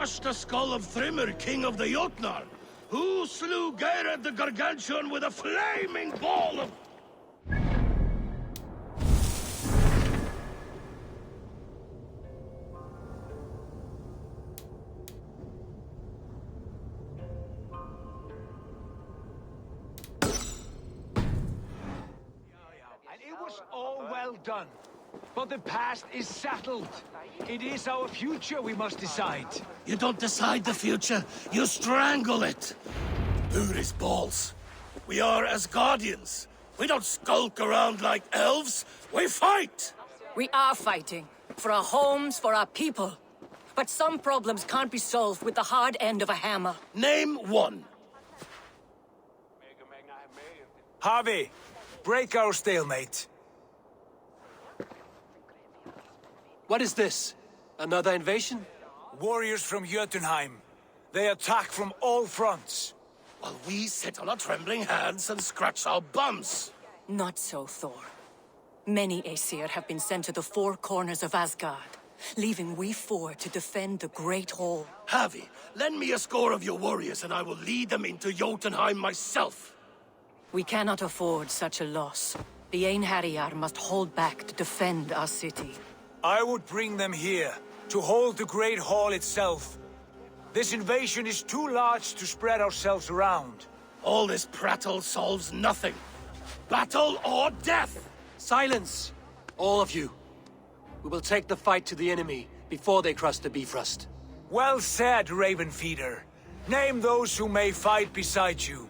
crushed the skull of Thrimr, king of the Jotnar? Who slew Geirad the Gargantuan with a flaming ball of... And it was all well done. But the past is settled. It is our future we must decide. You don't decide the future, you strangle it! Uri's balls. We are Asgardians. We don't skulk around like elves. We fight! We are fighting. For our homes, for our people. But some problems can't be solved with the hard end of a hammer. Name one. Harvey, break our stalemate. What is this? Another invasion? Warriors from Jotunheim. They attack from all fronts. While we sit on our trembling hands and scratch our bums. Not so, Thor. Many Aesir have been sent to the four corners of Asgard, leaving we four to defend the Great Hall. Havi, lend me a score of your warriors and I will lead them into Jotunheim myself. We cannot afford such a loss. The Einherjar must hold back to defend our city. I would bring them here, to hold the Great Hall itself. This invasion is too large to spread ourselves around. All this prattle solves nothing. Battle or death! Silence! All of you. We will take the fight to the enemy before they cross the Bifrost. Well said, Ravenfeeder. Name those who may fight beside you.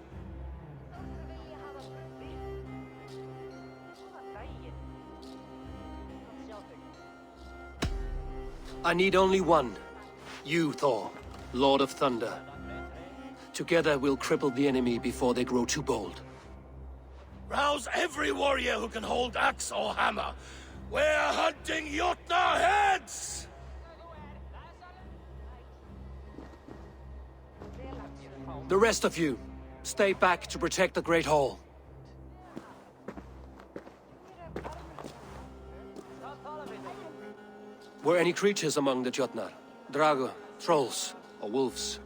I need only one. You, Thor, Lord of Thunder. Together we'll cripple the enemy before they grow too bold. Rouse every warrior who can hold axe or hammer. We're hunting Jotnar heads! The rest of you, stay back to protect the Great Hall. Were any creatures among the Jotnar? Drago, trolls, or wolves?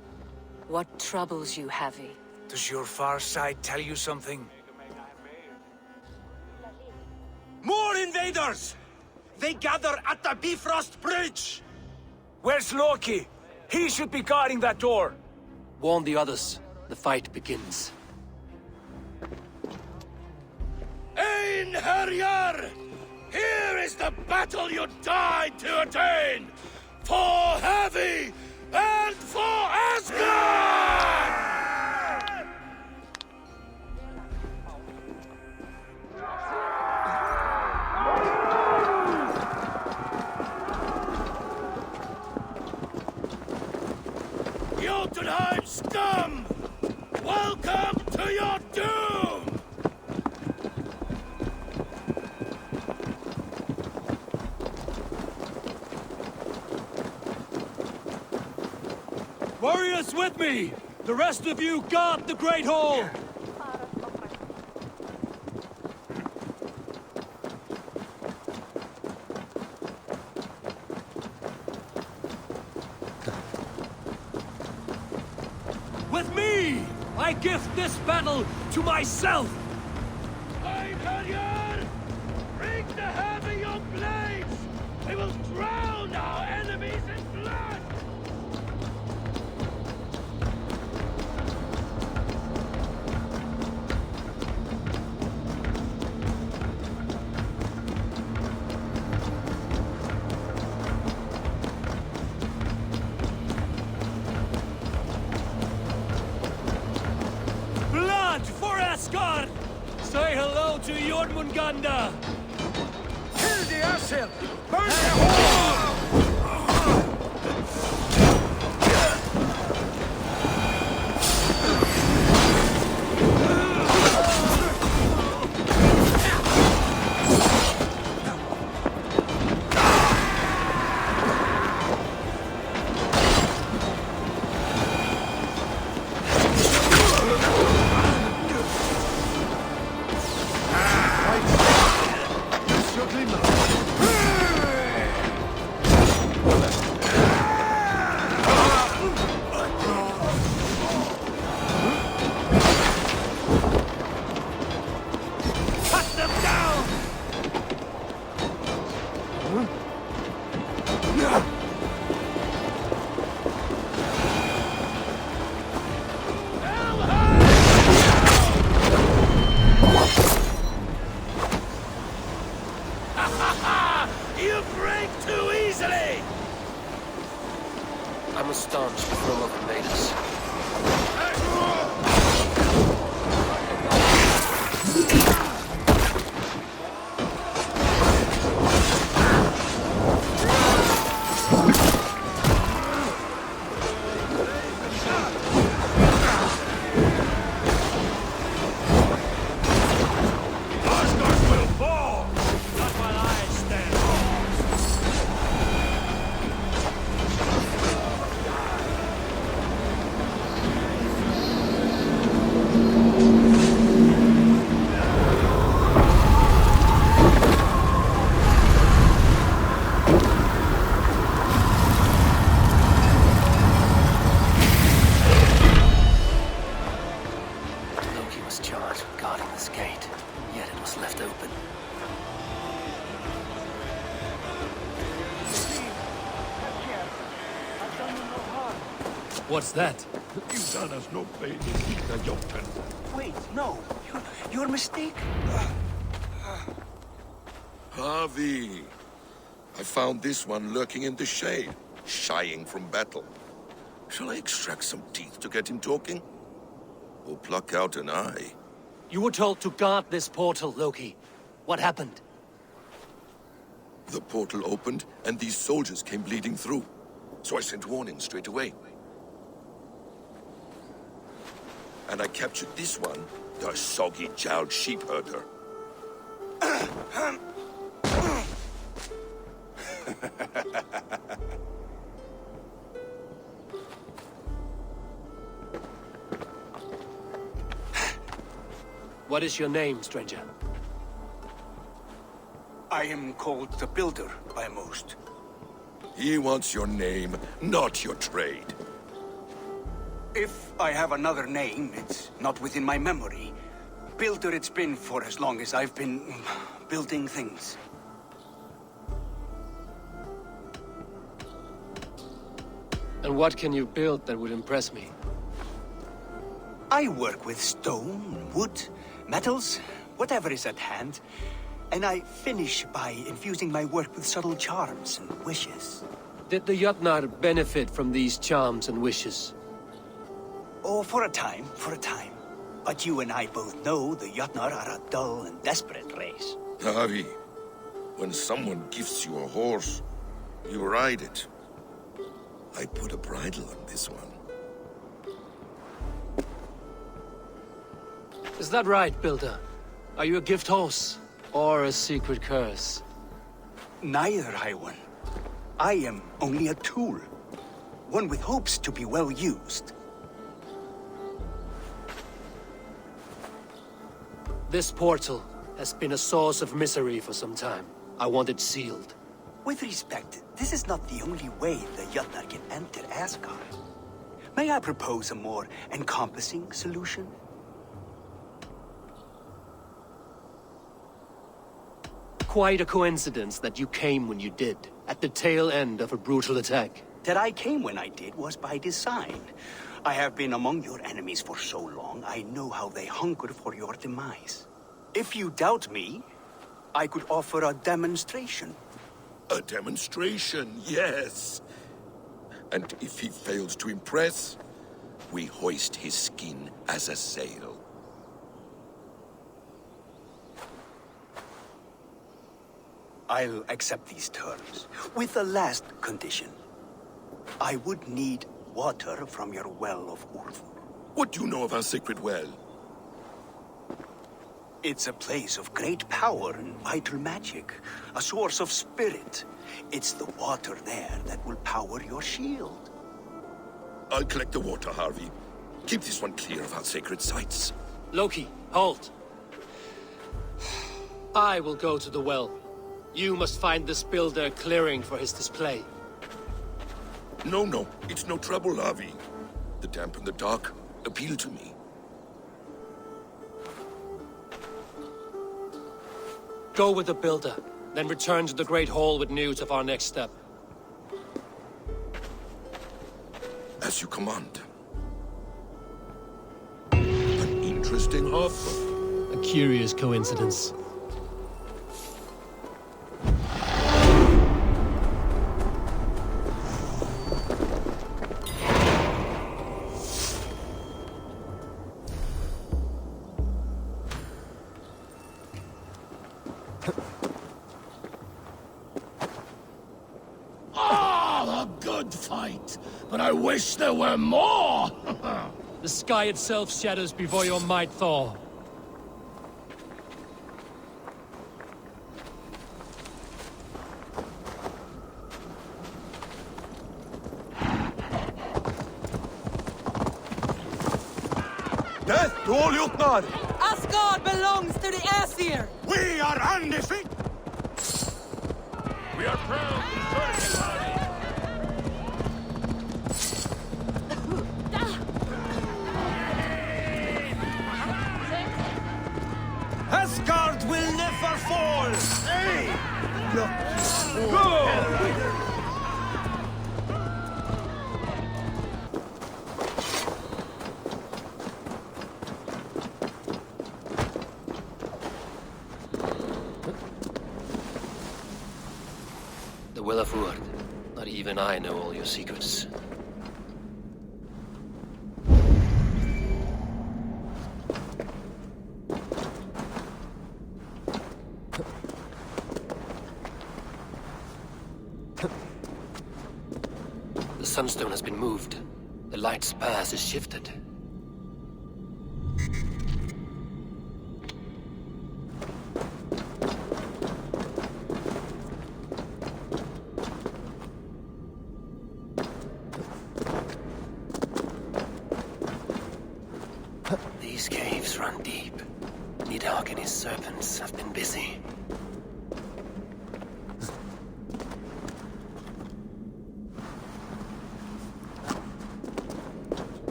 What troubles you, Havi? Does your far side tell you something? More invaders! They gather at the Bifrost Bridge! Where's Loki? He should be guarding that door! Warn the others. The fight begins. Einherjar! Here is the battle you died to attain! For Havi and for Asgard! Jotunheim scum! Welcome to your doom! Warriors with me! The rest of you guard the Great Hall! With me! I gift this battle to myself! Einherjar! Bring the heavy your blades! We will drown our enemies in blood! Blood for Asgard! Say hello to Jormungandr! Kill the Aesir! Burn the hall! doors left open. What's that? You done us no favor, Peter Joktan. Wait, no. You're mistaken. Harvey! I found this one lurking in the shade, shying from battle. Shall I extract some teeth to get him talking? Or pluck out an eye? You were told to guard this portal, Loki. What happened? The portal opened, and these soldiers came bleeding through. So I sent warning straight away. And I captured this one, the soggy-jowled sheep herder. What is your name, stranger? I am called the Builder by most. He wants your name, not your trade. If I have another name, it's not within my memory. Builder it's been for as long as I've been building things. And what can you build that would impress me? I work with stone, wood, metals, whatever is at hand. And I finish by infusing my work with subtle charms and wishes. Did the Jötnar benefit from these charms and wishes? Oh, for a time, for a time. But you and I both know the Jötnar are a dull and desperate race. Harvey, when someone gifts you a horse, you ride it. I put a bridle on this one. Is that right, Builder? Are you a gift horse? Or a secret curse? Neither, High One. I am only a tool. One with hopes to be well used. This portal has been a source of misery for some time. I want it sealed. With respect, this is not the only way the Jötnar can enter Asgard. May I propose a more encompassing solution? Quite a coincidence that you came when you did, at the tail end of a brutal attack. That I came when I did was by design. I have been among your enemies for so long, I know how they hunger for your demise. If you doubt me, I could offer a demonstration. A demonstration, yes. And if he fails to impress, we hoist his skin as a sail. I'll accept these terms, with a last condition. I would need water from your well of Urthur. What do you know of our sacred well? It's a place of great power and vital magic, a source of spirit. It's the water there that will power your shield. I'll collect the water, Harvey. Keep this one clear of our sacred sites. Loki, halt! I will go to the well. You must find this builder clearing for his display. No, it's no trouble, Harvey. The damp and the dark appeal to me. Go with the builder, then return to the Great Hall with news of our next step. As you command. An interesting offer. A curious coincidence. A good fight, but I wish there were more! The sky itself shadows before your might, Thor. Death to all Jötnar! Asgard belongs to the Aesir! We are undefeated! We are proud to serve you, Harvey. Asgard will fall! Hey! Look, The Will of Urd. Not even I know all your secrets. The sunstone has been moved. The light's path is shifted. These caves run deep. Nidhogg and his serpents have been busy.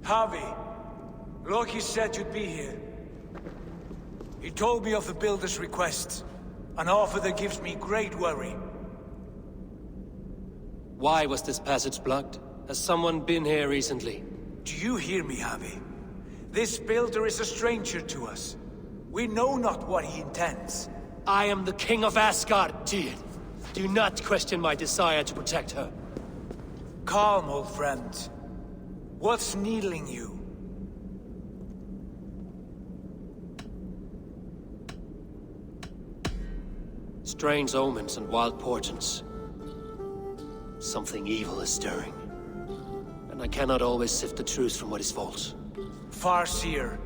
Javi, Loki said you'd be here. He told me of the Builder's request, an offer that gives me great worry. Why was this passage blocked? Has someone been here recently? Do you hear me, Javi? This Builder is a stranger to us. We know not what he intends. I am the King of Asgard, Tyr. Do not question my desire to protect her. Calm, old friend. What's needling you? Strange omens and wild portents. Something evil is stirring. And I cannot always sift the truth from what is false. Farseer,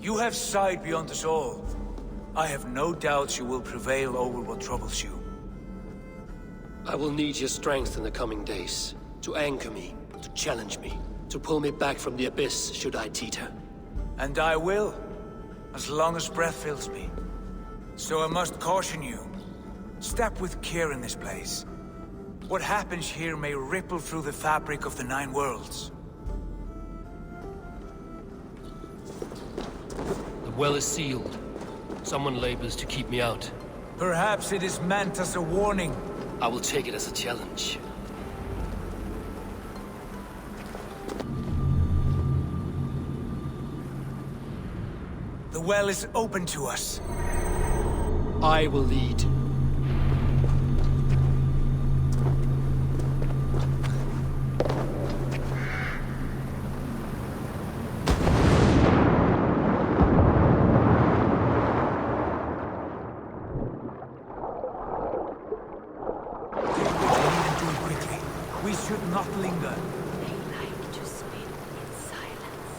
you have sight beyond us all. I have no doubts you will prevail over what troubles you. I will need your strength in the coming days. To anchor me, to challenge me, to pull me back from the abyss should I teeter. And I will, as long as breath fills me. So I must caution you. Step with care in this place. What happens here may ripple through the fabric of the Nine Worlds. The well is sealed. Someone labors to keep me out. Perhaps it is meant as a warning. I will take it as a challenge. The well is open to us. I will lead. We should not linger. They like to spin in silence.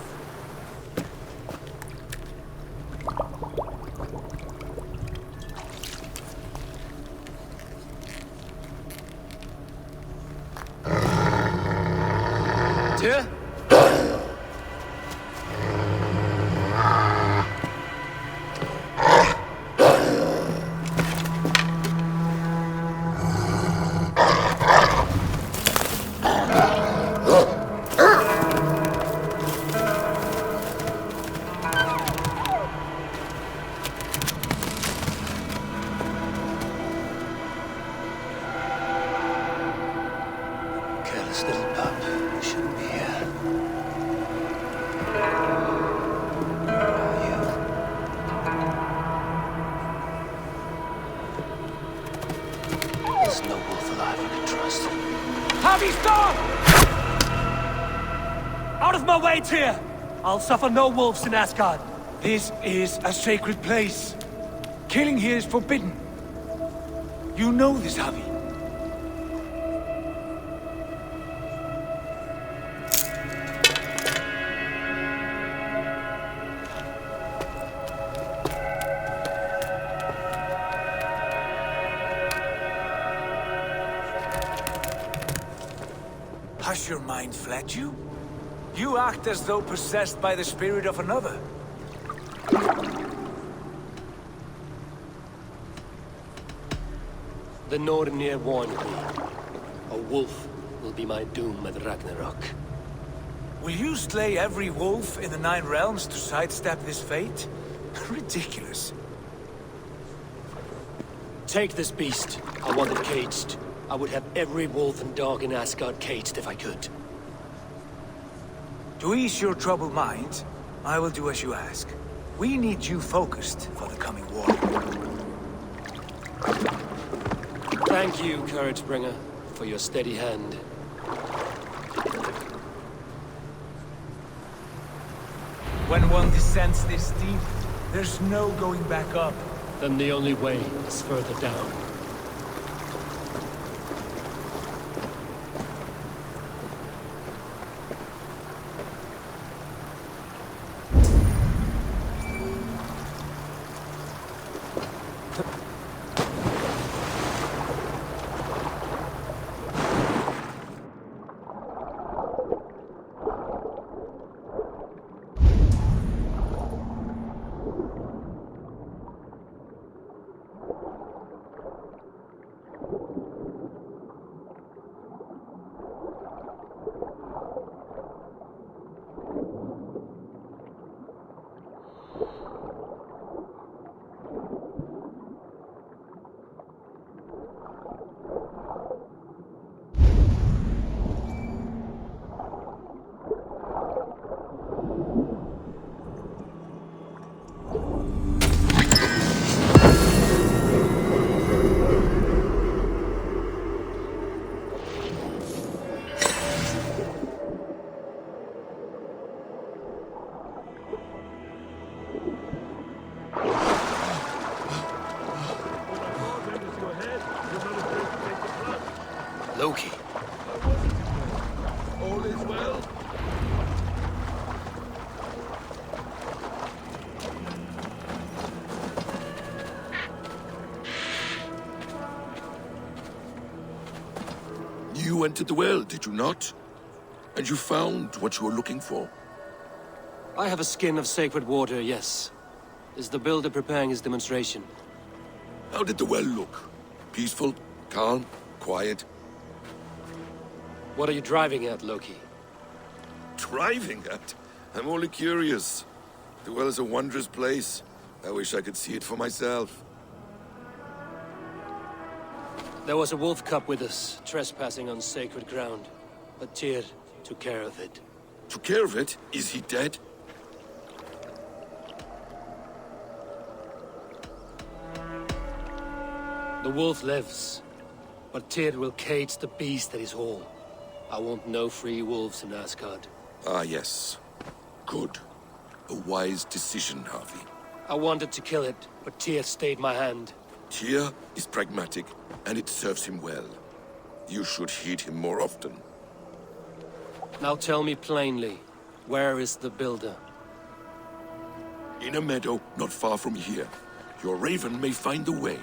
Tyr? Careless little pup. You shouldn't be here. You. There's no wolf alive I can trust. Javi, stop! Out of my way, Tyr! I'll suffer no wolves in Asgard. This is a sacred place. Killing here is forbidden. You know this, Javi. Has your mind fled you? You act as though possessed by the spirit of another. The Nornir warned me. A wolf will be my doom at Ragnarok. Will you slay every wolf in the Nine Realms to sidestep this fate? Ridiculous. Take this beast. I want it caged. I would have every wolf and dog in Asgard caged if I could. To ease your troubled mind, I will do as you ask. We need you focused for the coming war. Thank you, Couragebringer, for your steady hand. When one descends this deep, there's no going back up. Then the only way is further down. Loki. All is well. You entered the well, did you not? And you found what you were looking for? I have a skin of sacred water, yes. Is the builder preparing his demonstration? How did the well look? Peaceful? Calm? Quiet? What are you driving at, Loki? Driving at? I'm only curious. The well is a wondrous place. I wish I could see it for myself. There was a wolf cub with us, trespassing on sacred ground. But Tyr took care of it. Took care of it? Is he dead? The wolf lives, but Tyr will cage the beast at his hall. I want no free wolves in Asgard. Ah, yes. Good. A wise decision, Harvey. I wanted to kill it, but Tyr stayed my hand. Tyr is pragmatic, and it serves him well. You should heed him more often. Now tell me plainly, where is the builder? In a meadow not far from here. Your raven may find the way.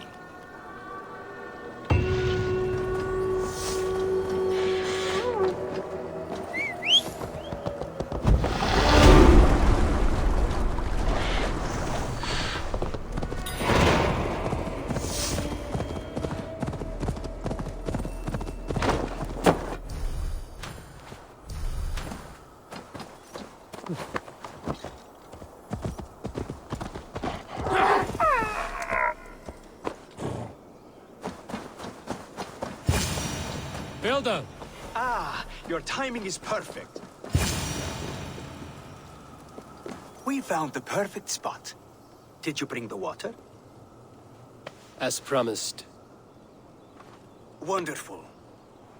Builder! Ah, your timing is perfect. We found the perfect spot. Did you bring the water? As promised. Wonderful.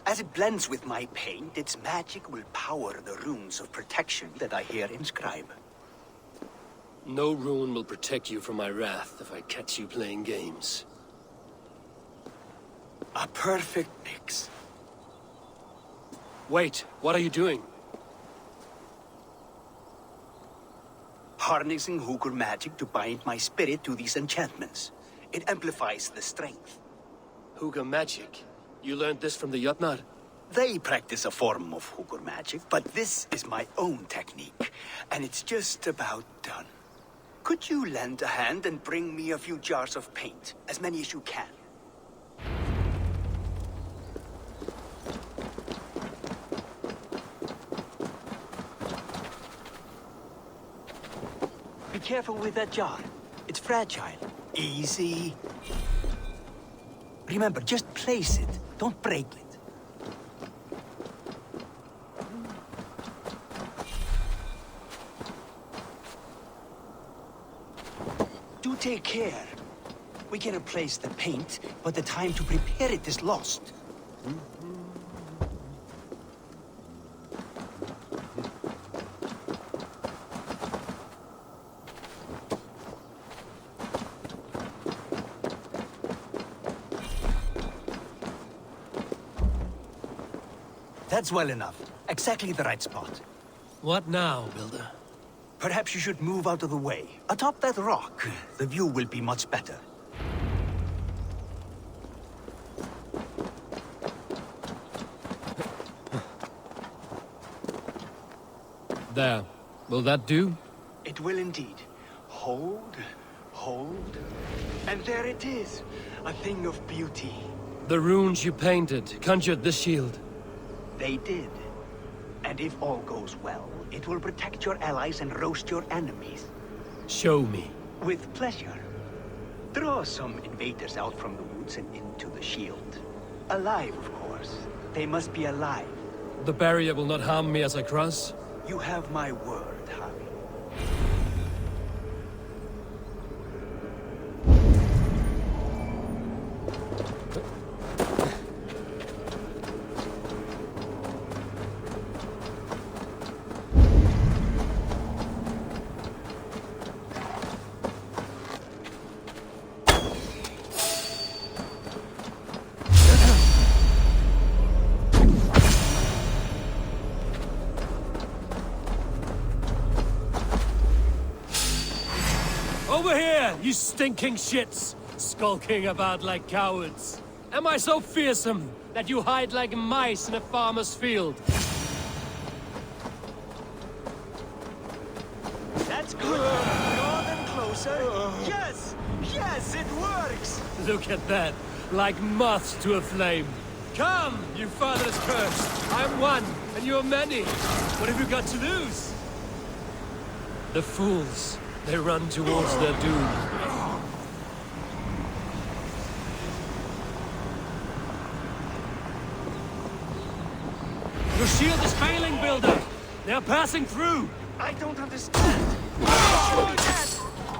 As it blends with my paint, its magic will power the runes of protection that I here inscribe. No rune will protect you from my wrath if I catch you playing games. A perfect mix. Wait, what are you doing? Harnessing Hooker magic to bind my spirit to these enchantments. It amplifies the strength. Huga magic? You learned this from the Jotnar? They practice a form of hooker magic, but this is my own technique, and it's just about done. Could you lend a hand and bring me a few jars of paint? As many as you can. Be careful with that jar. It's fragile. Easy. Remember, just place it. Don't break it. Do take care. We can replace the paint, but the time to prepare it is lost. That's well enough. Exactly the right spot. What now, Builder? Perhaps you should move out of the way. Atop that rock, the view will be much better. There. Will that do? It will indeed. Hold, hold, and there it is. A thing of beauty. The runes you painted conjured the shield. They did. And if all goes well, it will protect your allies and roast your enemies. Show me. With pleasure. Draw some invaders out from the woods and into the shield. Alive, of course. They must be alive. The barrier will not harm me as I cross? You have my word, Harry. Over here, you stinking shits! Skulking about like cowards. Am I so fearsome that you hide like mice in a farmer's field? That's good. Draw them closer. Yes! Yes, it works! Look at that, like moths to a flame. Come, you fatherless curse! I'm one, and you're many. What have you got to lose? The fools. They run towards their doom. Your shield is failing, Builder! They're passing through! I don't understand.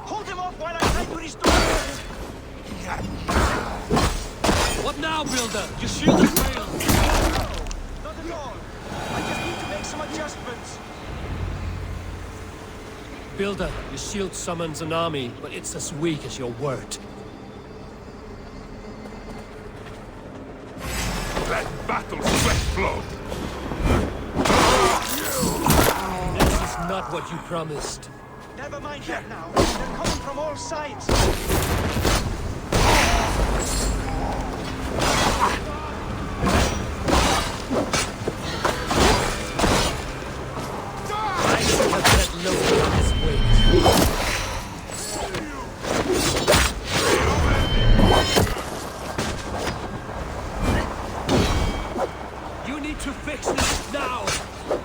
Hold him off while I try to restore it. What now, Builder? Your shield has failed! No, not at all. I just need to make some adjustments. Builder, your shield summons an army, but it's as weak as your word. Let battle sweat flow! This is not what you promised. Never mind that now. They're coming from all sides. I should have let low on his weight. You need to fix this now!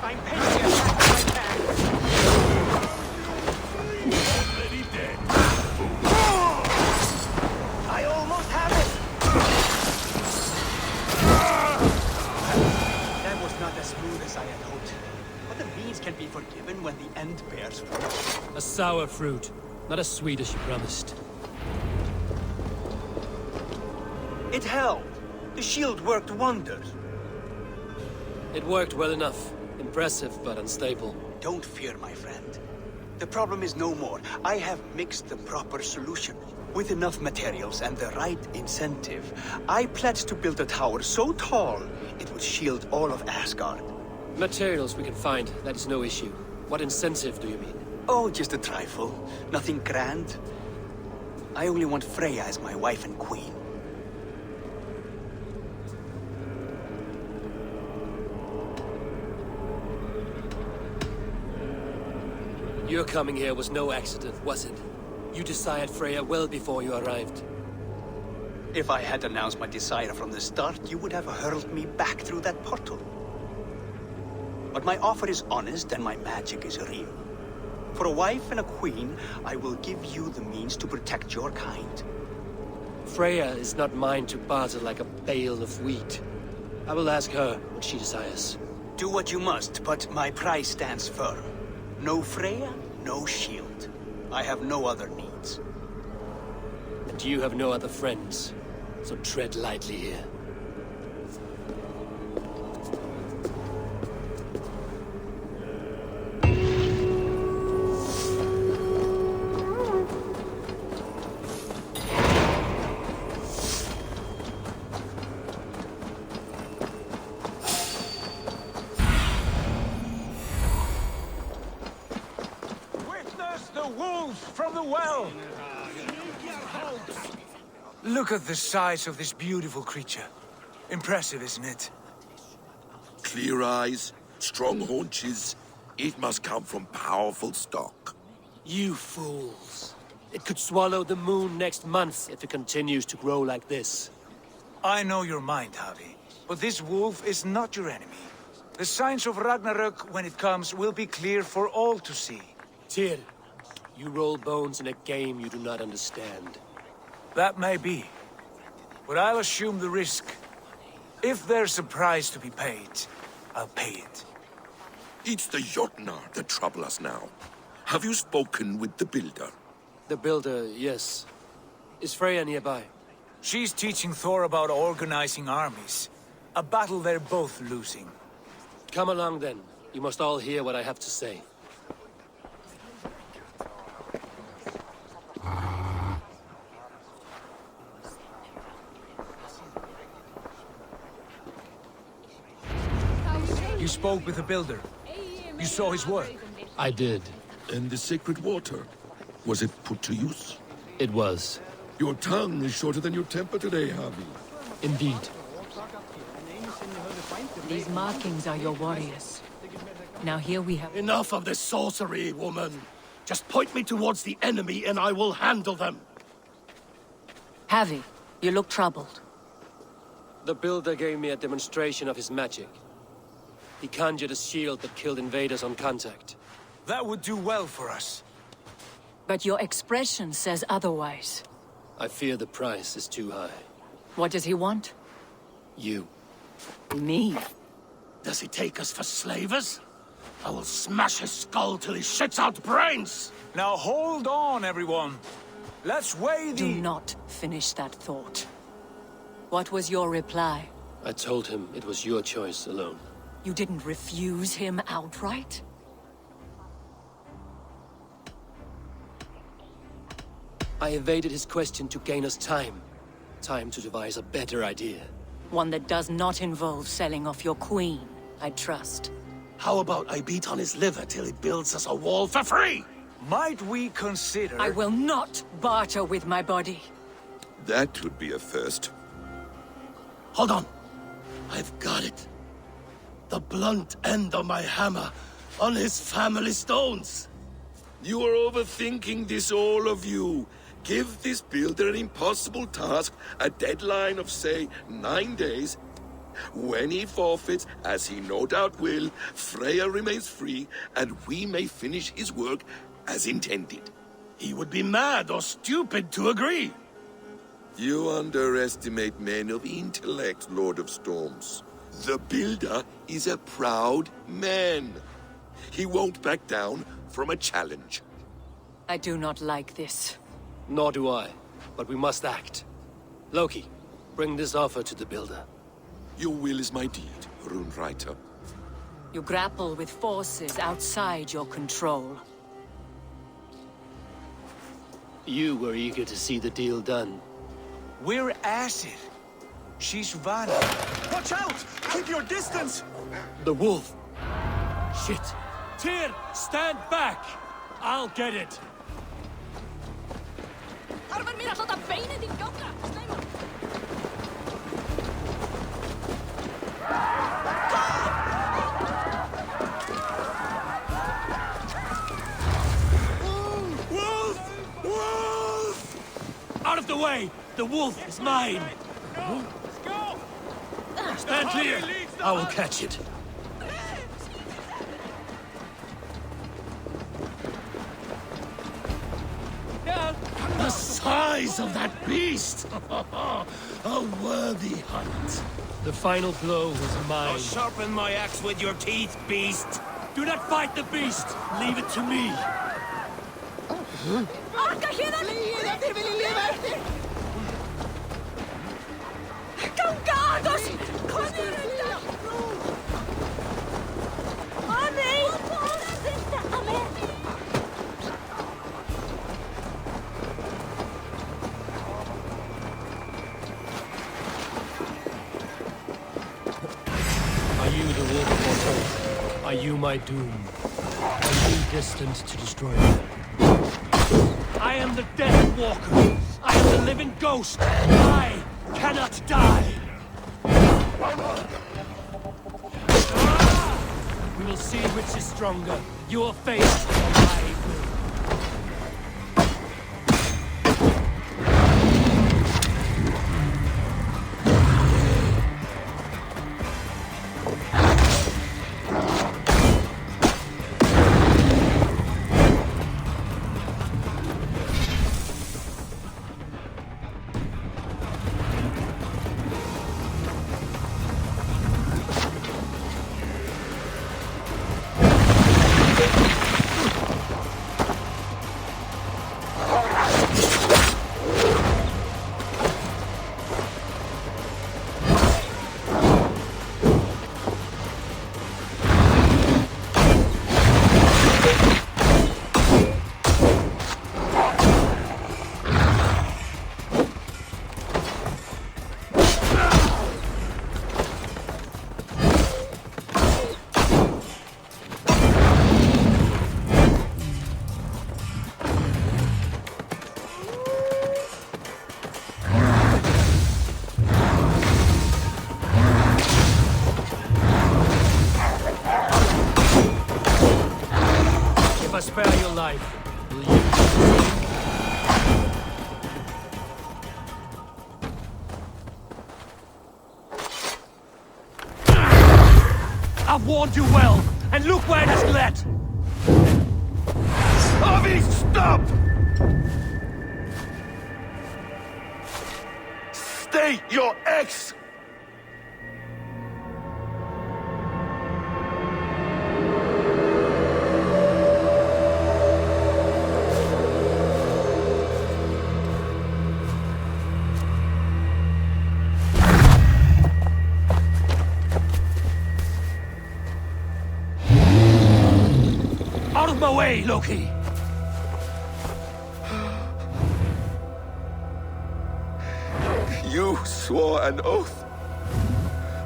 I'm painting as fast as I can. Already dead. I almost have it. That was not as smooth as I had hoped. But the beans can be forgiven when the end bears fruit. A sour fruit, not as sweet as you promised. It held. The shield worked wonders. It worked well enough. Impressive, but unstable. Don't fear, my friend. The problem is no more. I have mixed the proper solution. With enough materials and the right incentive, I pledge to build a tower so tall, it would shield all of Asgard. Materials we can find, that is no issue. What incentive do you mean? Oh, just a trifle. Nothing grand. I only want Freya as my wife and queen. Your coming here was no accident, was it? You desired Freya well before you arrived. If I had announced my desire from the start, you would have hurled me back through that portal. But my offer is honest and my magic is real. For a wife and a queen, I will give you the means to protect your kind. Freya is not mine to barter like a bale of wheat. I will ask her what she desires. Do what you must, but my price stands firm. No Freya, no shield. I have no other needs. And you have no other friends, so tread lightly here. The wolf from the well! Look at the size of this beautiful creature. Impressive, isn't it? Clear eyes, strong haunches. It must come from powerful stock. You fools. It could swallow the moon next month if it continues to grow like this. I know your mind, Javi, but this wolf is not your enemy. The signs of Ragnarök, when it comes, will be clear for all to see. Tyr, you roll bones in a game you do not understand. That may be, but I'll assume the risk. If there's a price to be paid, I'll pay it. It's the Jotnar that trouble us now. Have you spoken with the builder? The builder, yes. Is Freya nearby? She's teaching Thor about organizing armies. A battle they're both losing. Come along then. You must all hear what I have to say. You spoke with the builder. You saw his work. I did. And the sacred water? Was it put to use? It was. Your tongue is shorter than your temper today, Javi. Indeed. These markings are your warriors. Now here we have... Enough of this sorcery, woman. Just point me towards the enemy and I will handle them. Javi, you look troubled. The builder gave me a demonstration of his magic. He conjured a shield that killed invaders on contact. That would do well for us. But your expression says otherwise. I fear the price is too high. What does he want? You. Me? Does he take us for slavers? I will smash his skull till he shits out brains! Now hold on, everyone. Let's weigh the... Do not finish that thought. What was your reply? I told him it was your choice alone. You didn't refuse him outright? I evaded his question to gain us time. Time to devise a better idea. One that does not involve selling off your queen, I trust. How about I beat on his liver till he builds us a wall for free? Might we consider... I will not barter with my body. That would be a first. Hold on. I've got it. The blunt end of my hammer on his family stones. You are overthinking this, all of you. Give this builder an impossible task, a deadline of, say, 9 days. When he forfeits, as he no doubt will, Freya remains free, and we may finish his work as intended. He would be mad or stupid to agree. You underestimate men of intellect, Lord of Storms. The builder is a proud man. He won't back down from a challenge. I do not like this. Nor do I, but we must act. Loki, bring this offer to the builder. Your will is my deed, Runewriter. You grapple with forces outside your control. You were eager to see the deal done. We're acid. She's Vanna. Watch out! Keep your distance! The wolf! Shit! Tyr, stand back! I'll get it! The wolf is mine! Stand clear! I will catch it. The size of that beast! A worthy hunt. The final blow was mine. Sharpen my axe with your teeth, beast! Do not fight the beast! Leave it to me! Are you the wolf mortal? Are you my doom? Are you destined to destroy me? I am the Death Walker! I am the living ghost! I cannot die! We will see which is stronger. Your fate or my will. If I spare your life, will you? I've warned you well, and look where it has led! Avi, stop! Stay your ex! Out of my way, Loki! You swore an oath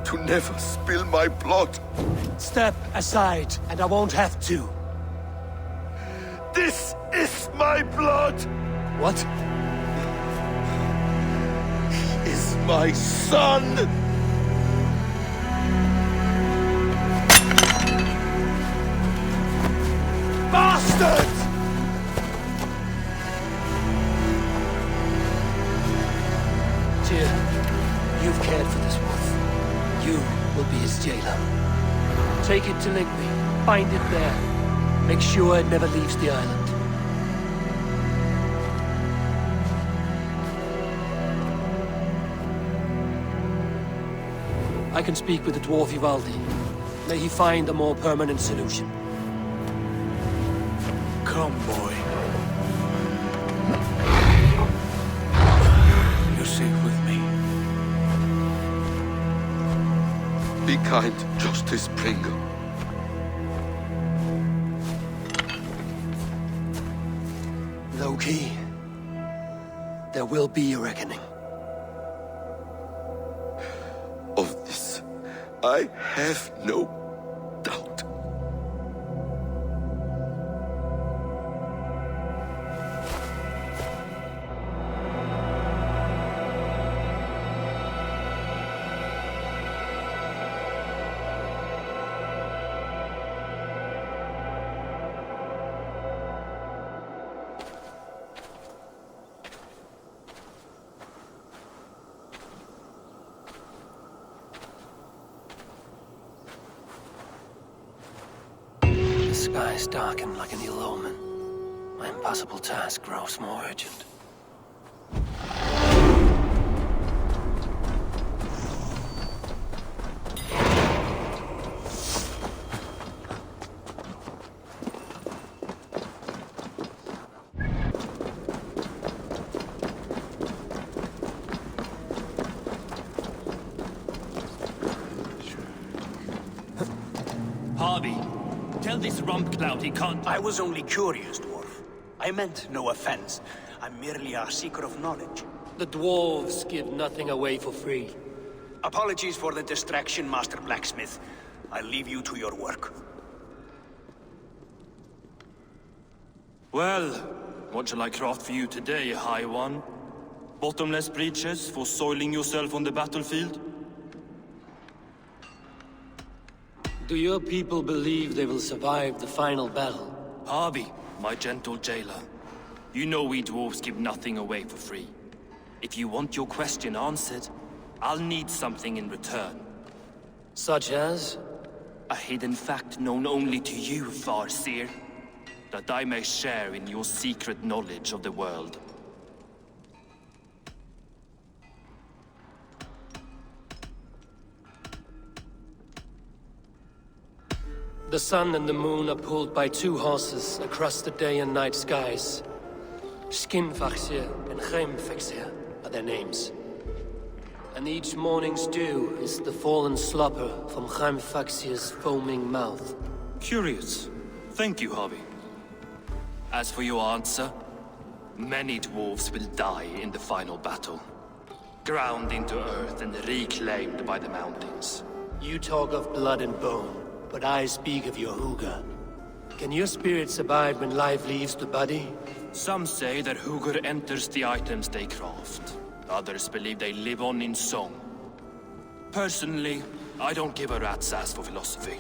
to never spill my blood. Step aside, and I won't have to. This is my blood! What? He is my son! Bastard! Tyr, you've cared for this wolf. You will be his jailer. Take it to Lingby. Bind it there. Make sure it never leaves the island. I can speak with the dwarf Ivaldi. May he find a more permanent solution. Come, boy. You're safe with me. Be kind, Justice Pringle. Loki, there will be a reckoning. Of this, I have no doubt. skies darken like an ill omen. My impossible task grows more urgent. Harvey, tell this rump cloud he can't... I was only curious, dwarf. I meant no offense. I'm merely a seeker of knowledge. The dwarves give nothing away for free. Apologies for the distraction, Master Blacksmith. I'll leave you to your work. Well, what shall I craft for you today, High One? Bottomless breeches for soiling yourself on the battlefield? Do your people believe they will survive the final battle? Harvey, my gentle jailer. You know we dwarves give nothing away for free. If you want your question answered, I'll need something in return. Such as? A hidden fact known only to you, Farseer. That I may share in your secret knowledge of the world. The sun and the moon are pulled by two horses across the day and night skies. Skinfaxir and Heimfaxir are their names. And each morning's dew is the fallen slopper from Heimfaxir's foaming mouth. Curious. Thank you, Harvey. As for your answer, many dwarves will die in the final battle. Ground into earth and reclaimed by the mountains. You talk of blood and bone, but I speak of your hooga. Can your spirit survive when life leaves the body? Some say that Hugr enters the items they craft. Others believe they live on in song. Personally, I don't give a rat's ass for philosophy.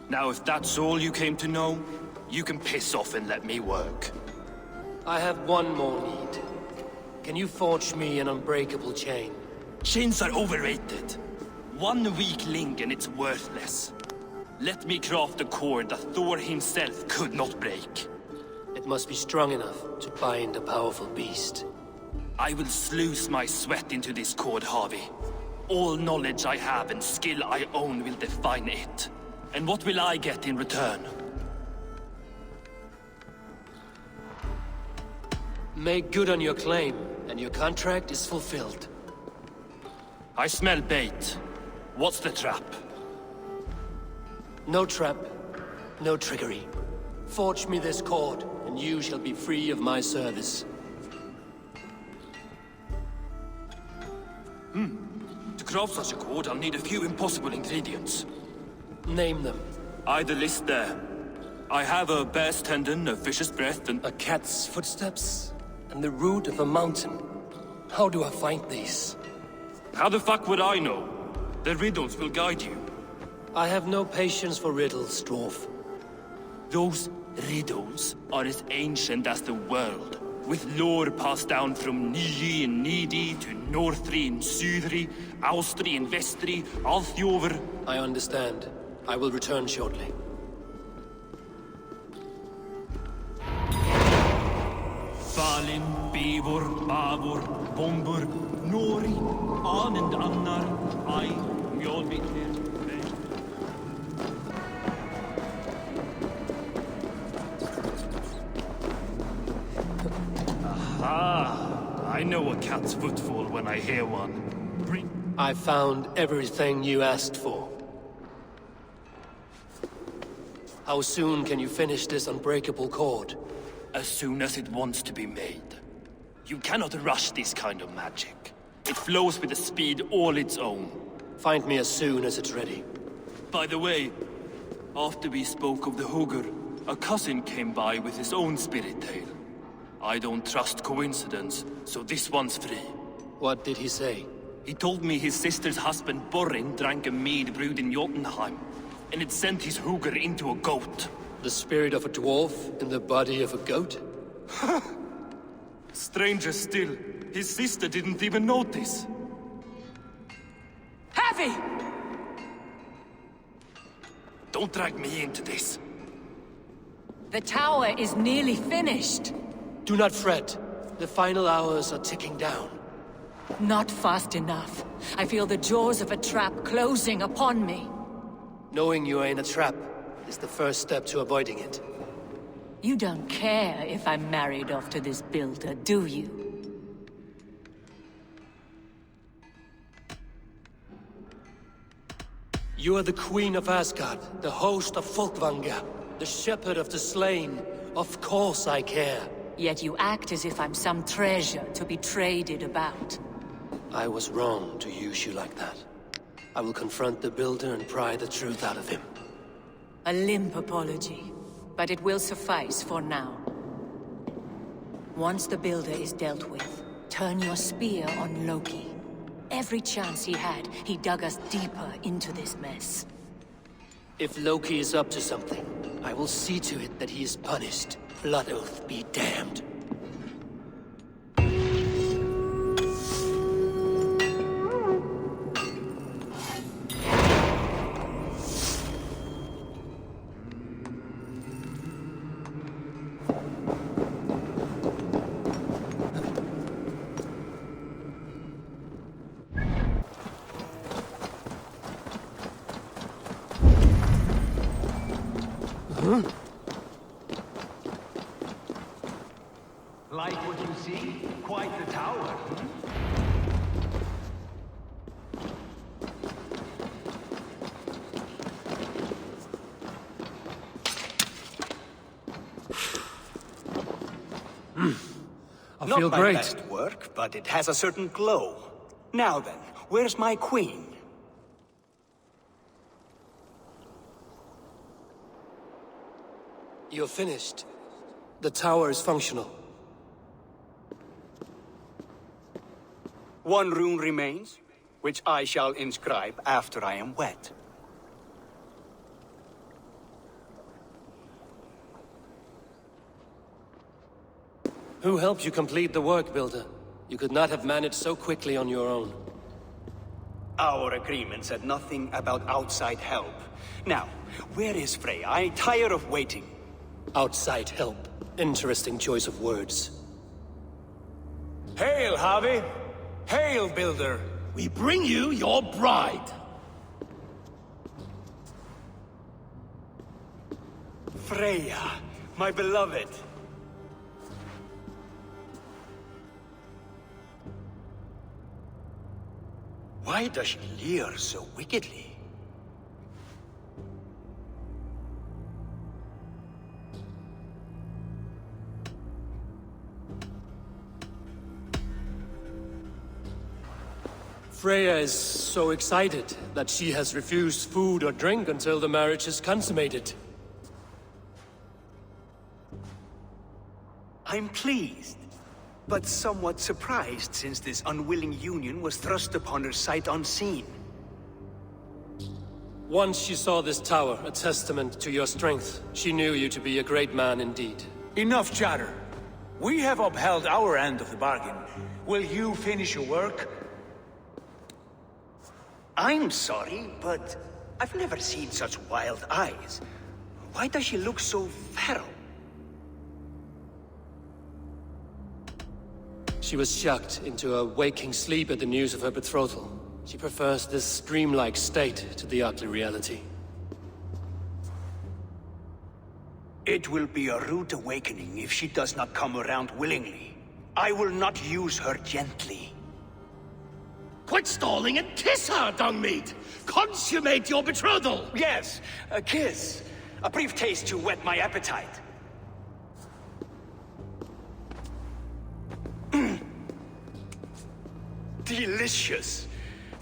Now, if that's all you came to know, you can piss off and let me work. I have one more need. Can you forge me an unbreakable chain? Chains are overrated. One weak link and it's worthless. Let me craft a cord that Thor himself could not break. It must be strong enough to bind a powerful beast. I will sluice my sweat into this cord, Harvey. All knowledge I have and skill I own will define it. And what will I get in return? Make good on your claim, and your contract is fulfilled. I smell bait. What's the trap? No trap, no trickery. Forge me this cord, and you shall be free of my service. To craft such a cord, I'll need a few impossible ingredients. Name them. The list there. I have a bear's tendon, a fish's breath, and... A cat's footsteps, and the root of a mountain. How do I find these? How the fuck would I know? The riddles will guide you. I have no patience for riddles, dwarf. Those riddles are as ancient as the world, with lore passed down from Niji and Nidi to Northri and Sudri, Austri and Vestri, Althjover. I understand. I will return shortly. Balin, Beivor, Bavor, Bombur, Nori, Anand Annar, I, Mjolnir, Aha! I know a cat's footfall when I hear one. I found everything you asked for. How soon can you finish this unbreakable cord? As soon as it wants to be made. You cannot rush this kind of magic. It flows with a speed all its own. Find me as soon as it's ready. By the way, after we spoke of the Hugr, a cousin came by with his own spirit tale. I don't trust coincidence, so this one's free. What did he say? He told me his sister's husband Borin drank a mead brewed in Jotunheim, and it sent his Hugr into a goat. The spirit of a dwarf in the body of a goat? Stranger still, his sister didn't even notice. Heavy! Don't drag me into this. The tower is nearly finished. Do not fret. The final hours are ticking down. Not fast enough. I feel the jaws of a trap closing upon me. Knowing you are in a trap is the first step to avoiding it. You don't care if I'm married off to this builder, do you? You are the Queen of Asgard, the host of Folkvanga, the shepherd of the slain. Of course I care. Yet you act as if I'm some treasure to be traded about. I was wrong to use you like that. I will confront the builder and pry the truth out of him. A limp apology, but it will suffice for now. Once the builder is dealt with, turn your spear on Loki. Every chance he had, he dug us deeper into this mess. If Loki is up to something, I will see to it that he is punished. Blood Oath be damned. Like what you see? Quite the tower. I Not feel my great. best work, but it has a certain glow. Now then, where's my queen? You're finished. The tower is functional. One rune remains, which I shall inscribe after I am wet. Who helped you complete the work, Builder? You could not have managed so quickly on your own. Our agreement said nothing about outside help. Now, where is Freya? I'm tired of waiting. Outside help. Interesting choice of words. Hail, Harvey! Hail, Builder! We bring you your bride. Freya, my beloved. Why does she leer so wickedly? Freya is so excited that she has refused food or drink until the marriage is consummated. I'm pleased, but somewhat surprised since this unwilling union was thrust upon her sight unseen. Once she saw this tower, a testament to your strength, she knew you to be a great man indeed. Enough chatter. We have upheld our end of the bargain. Will you finish your work? I'm sorry, but I've never seen such wild eyes. Why does she look so feral? She was shocked into a waking sleep at the news of her betrothal. She prefers this dreamlike state to the ugly reality. It will be a rude awakening if she does not come around willingly. I will not use her gently. Quit stalling and kiss her, Dungmeat! Consummate your betrothal! Yes, a kiss. A brief taste to whet my appetite. Delicious.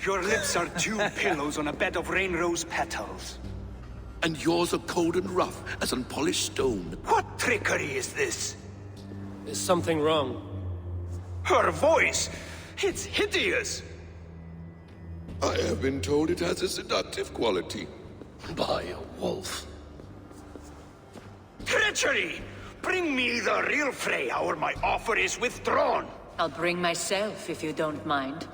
Your lips are two pillows on a bed of rain rose petals. And yours are cold and rough as unpolished stone. What trickery is this? Is something wrong? Her voice! It's hideous! I have been told it has a seductive quality. By a wolf. Treachery! Bring me the real Freya or my offer is withdrawn! I'll bring myself if you don't mind.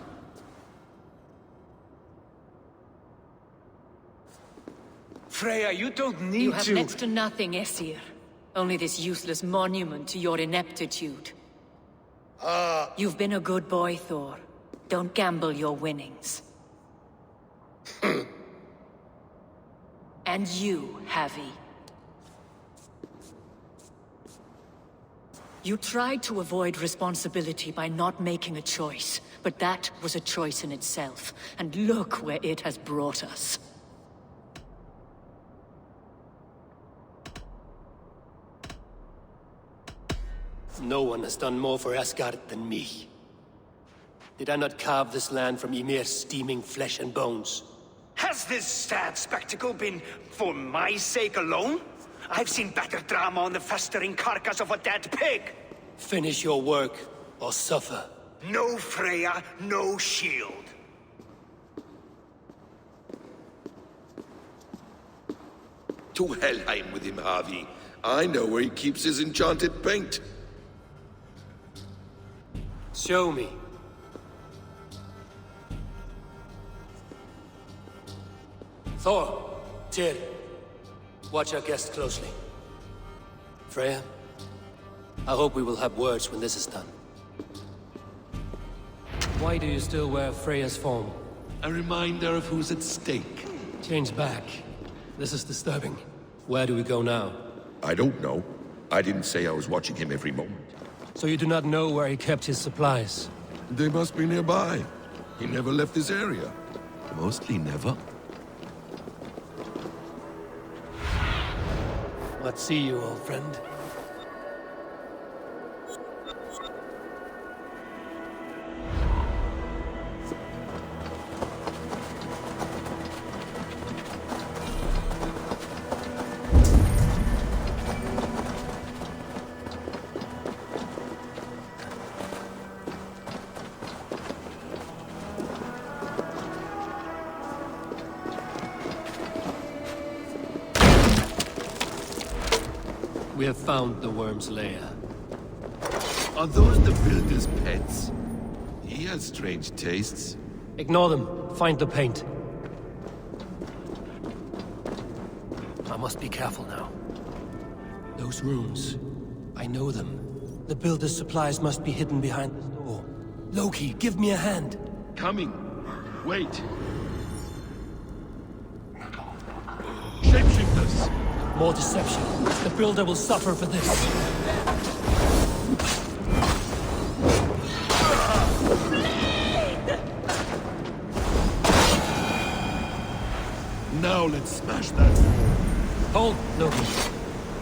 Freya, you don't need You have to... next to nothing, Aesir. Only this useless monument to your ineptitude. You've been a good boy, Thor. Don't gamble your winnings. And you, Havi. You tried to avoid responsibility by not making a choice, but that was a choice in itself, and look where it has brought us. No one has done more for Asgard than me. Did I not carve this land from Ymir's steaming flesh and bones? Has this sad spectacle been for my sake alone? I've seen better drama on the festering carcass of a dead pig. Finish your work, or suffer. No Freya, no shield. To Helheim with him, Harvey. I know where he keeps his enchanted paint. Show me. Thor, Tyr, watch our guest closely. Freya, I hope we will have words when this is done. Why do you still wear Freya's form? A reminder of who's at stake. Change back. This is disturbing. Where do we go now? I don't know. I didn't say I was watching him every moment. So you do not know where he kept his supplies? They must be nearby. He never left this area. Mostly never. Let's see you, old friend. We have found the worm's lair. Are those the builder's pets? He has strange tastes. Ignore them. Find the paint. I must be careful now. Those runes. I know them. The builder's supplies must be hidden behind this door. Loki, give me a hand. Coming. Wait. Shapeshifters! More deception. The builder will suffer for this. Now let's smash that. Hold, Loki.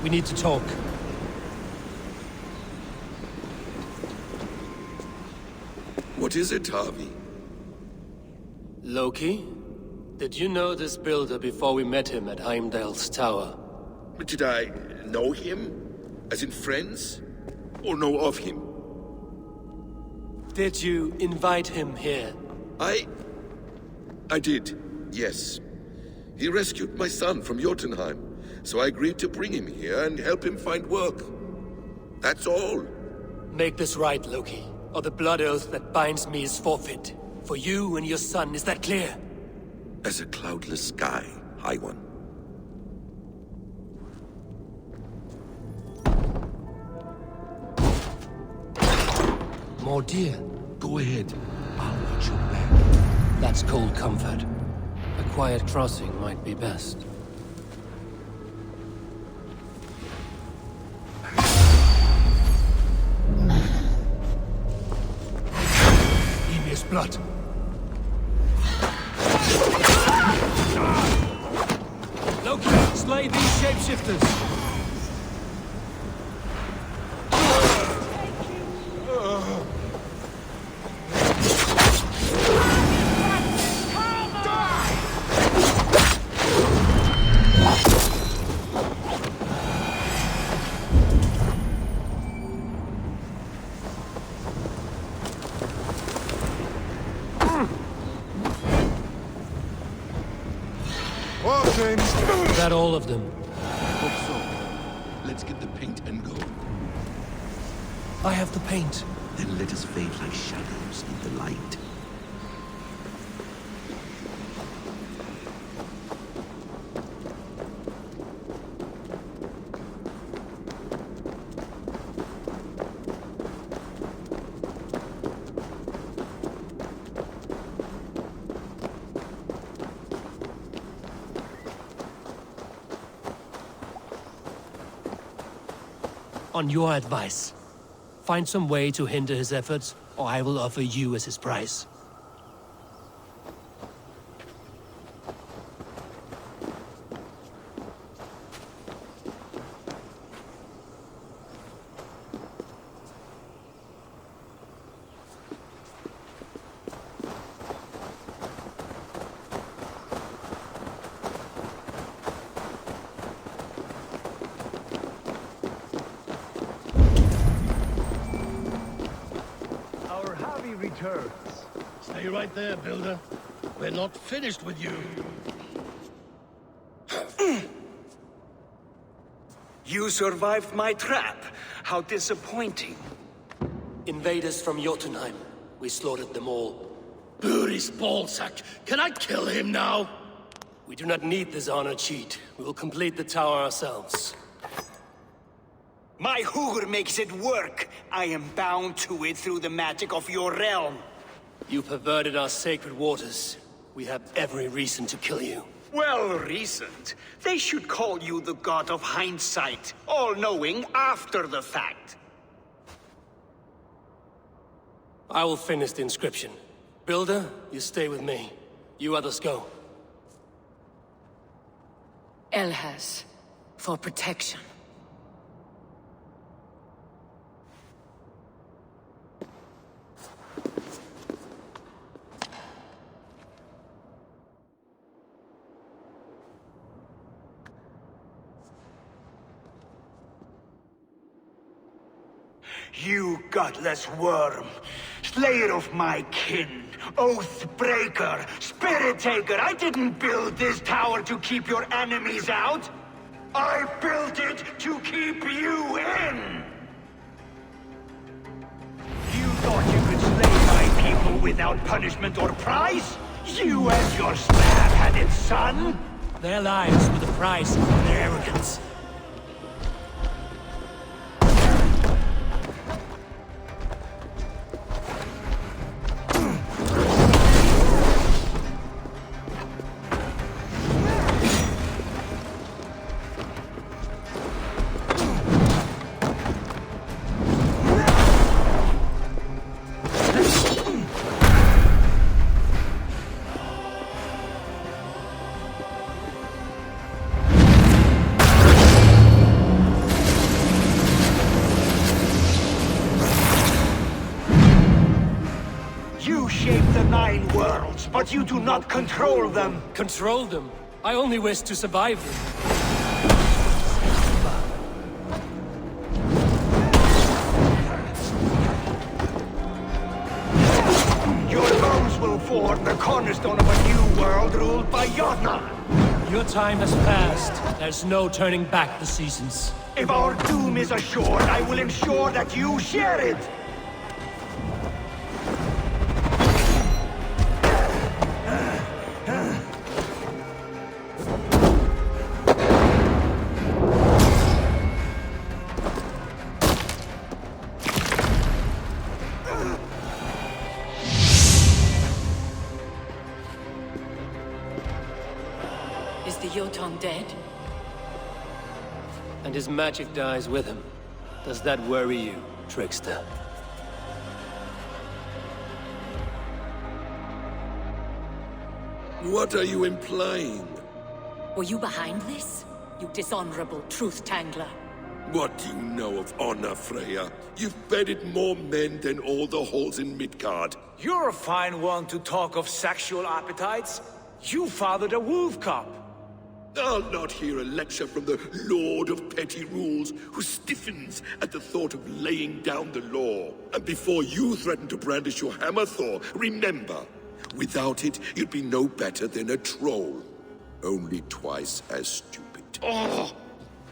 We need to talk. What is it, Harvey? Loki? Did you know this builder before we met him at Heimdall's tower? Did I know him? As in friends? Or know of him? Did you invite him here? I did, yes. He rescued my son from Jotunheim, so I agreed to bring him here and help him find work. That's all. Make this right, Loki, or the blood oath that binds me is forfeit. For you and your son, is that clear? As a cloudless sky, High One. More deer. Go ahead. I'll watch your back. That's cold comfort. A quiet crossing might be best. Ymir's blood. Loki, slay these shapeshifters! Is that all of them? Hope so. Let's get the paint and go. I have the paint. Then let us fade like shadows in the light. on your advice. Find some way to hinder his efforts, or I will offer you as his price. Stay right there, Builder. We're not finished with you. You survived my trap. How disappointing. Invaders from Jotunheim. We slaughtered them all. Buri's ballsack. Can I kill him now? We do not need this honor cheat. We will complete the tower ourselves. My Hugr makes it work. I am bound to it through the magic of your realm. You perverted our sacred waters. We have every reason to kill you. Well reasoned. They should call you the god of hindsight, all-knowing after the fact. I will finish the inscription. Builder, you stay with me. You others go. Elhas, for protection. You godless worm, slayer of my kin, oath breaker, spirit taker, I didn't build this tower to keep your enemies out. I built it to keep you in! You thought you could slay my people without punishment or prize? You and your slab-headed son? Their lives were the price of their arrogance. But you do not control them! Control them? I only wish to survive them. Your bones will form the cornerstone of a new world ruled by Jotnar! Your time has passed. There's no turning back the seasons. If our doom is assured, I will ensure that you share it! Is the Jotun dead? And his magic dies with him. Does that worry you, trickster? What are you implying? Were you behind this? You dishonorable truth-tangler. What do you know of honor, Freya? You've bedded more men than all the halls in Midgard. You're a fine one to talk of sexual appetites. You fathered a wolf cub. I'll not hear a lecture from the Lord of Petty Rules, who stiffens at the thought of laying down the law. And before you threaten to brandish your hammer, Thor, remember, without it, you'd be no better than a troll. Only twice as stupid. Oh!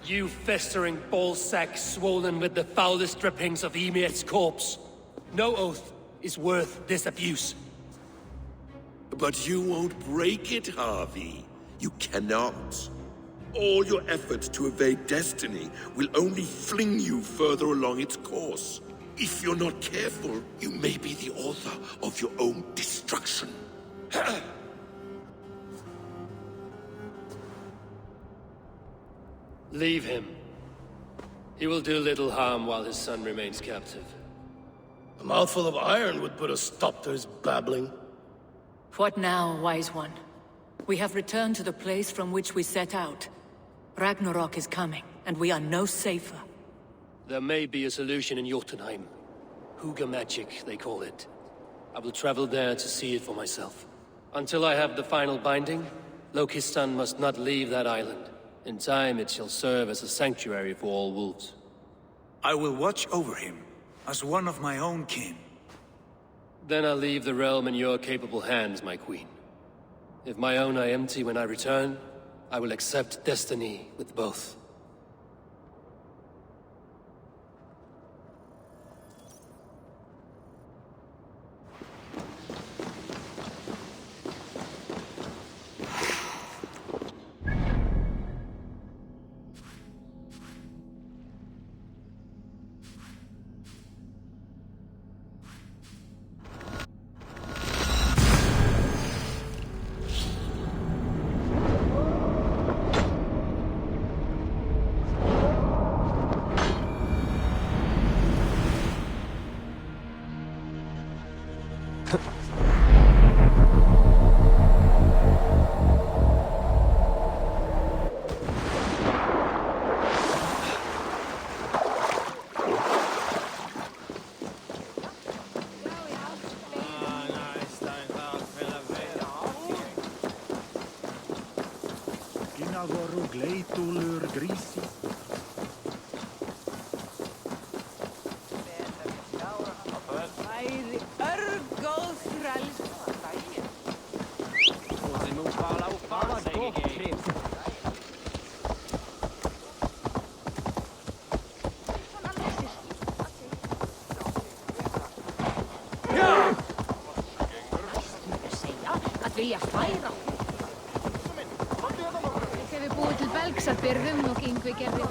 You festering ballsack swollen with the foulest drippings of Ymir's corpse. No oath is worth this abuse. But you won't break it, Harvey. You cannot. All your efforts to evade destiny will only fling you further along its course. If you're not careful, you may be the author of your own destruction. Leave him. He will do little harm while his son remains captive. A mouthful of iron would put a stop to his babbling. What now, wise one? We have returned to the place from which we set out. Ragnarok is coming, and we are no safer. There may be a solution in Jotunheim. Huga magic, they call it. I will travel there to see it for myself. Until I have the final binding, Lokistan must not leave that island. In time, it shall serve as a sanctuary for all wolves. I will watch over him, as one of my own kin. Then I'll leave the realm in your capable hands, my queen. If my own are empty when I return, I will accept destiny with both. Vilja færa. Þegar við búið til belgs að byrðum og Yngvi gerði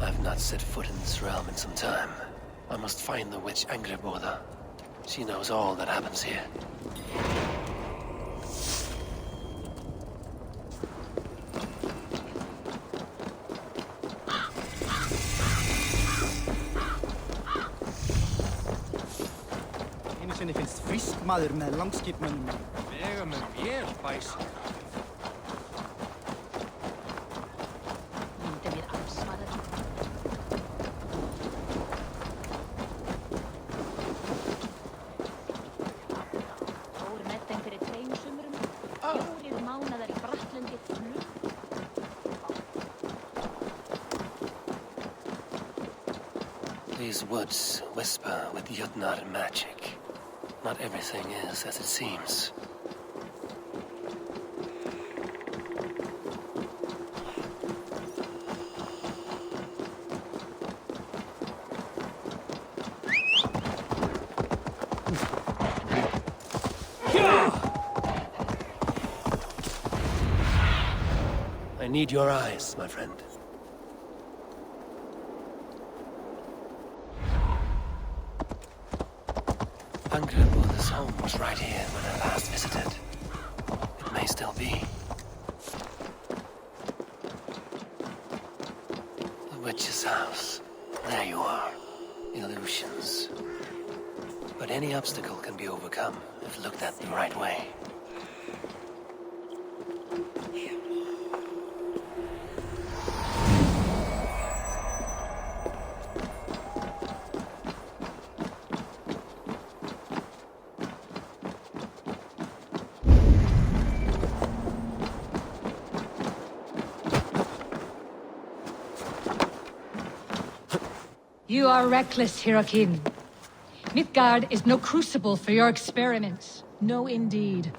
I've not set foot in this realm in some time. I must find the witch Angreboda. She knows all that happens here. Einu sinni finnst frísk maður með langskipmönnum. Vega með vél, bæs. Myndi mér ansvara því. Fór með þeim fyrir 2 sumrum. 4 mánaðar í Brattlundi flug. These woods whisper with Jötnar magic. Not everything is as it seems. I need your eyes, my friend. Angreboda's home was right here when I last visited. It may still be. The witch's house. There you are. Illusions. But any obstacle can be overcome if looked at the right way. You are reckless, Hirokin. Midgard is no crucible for your experiments. No, indeed.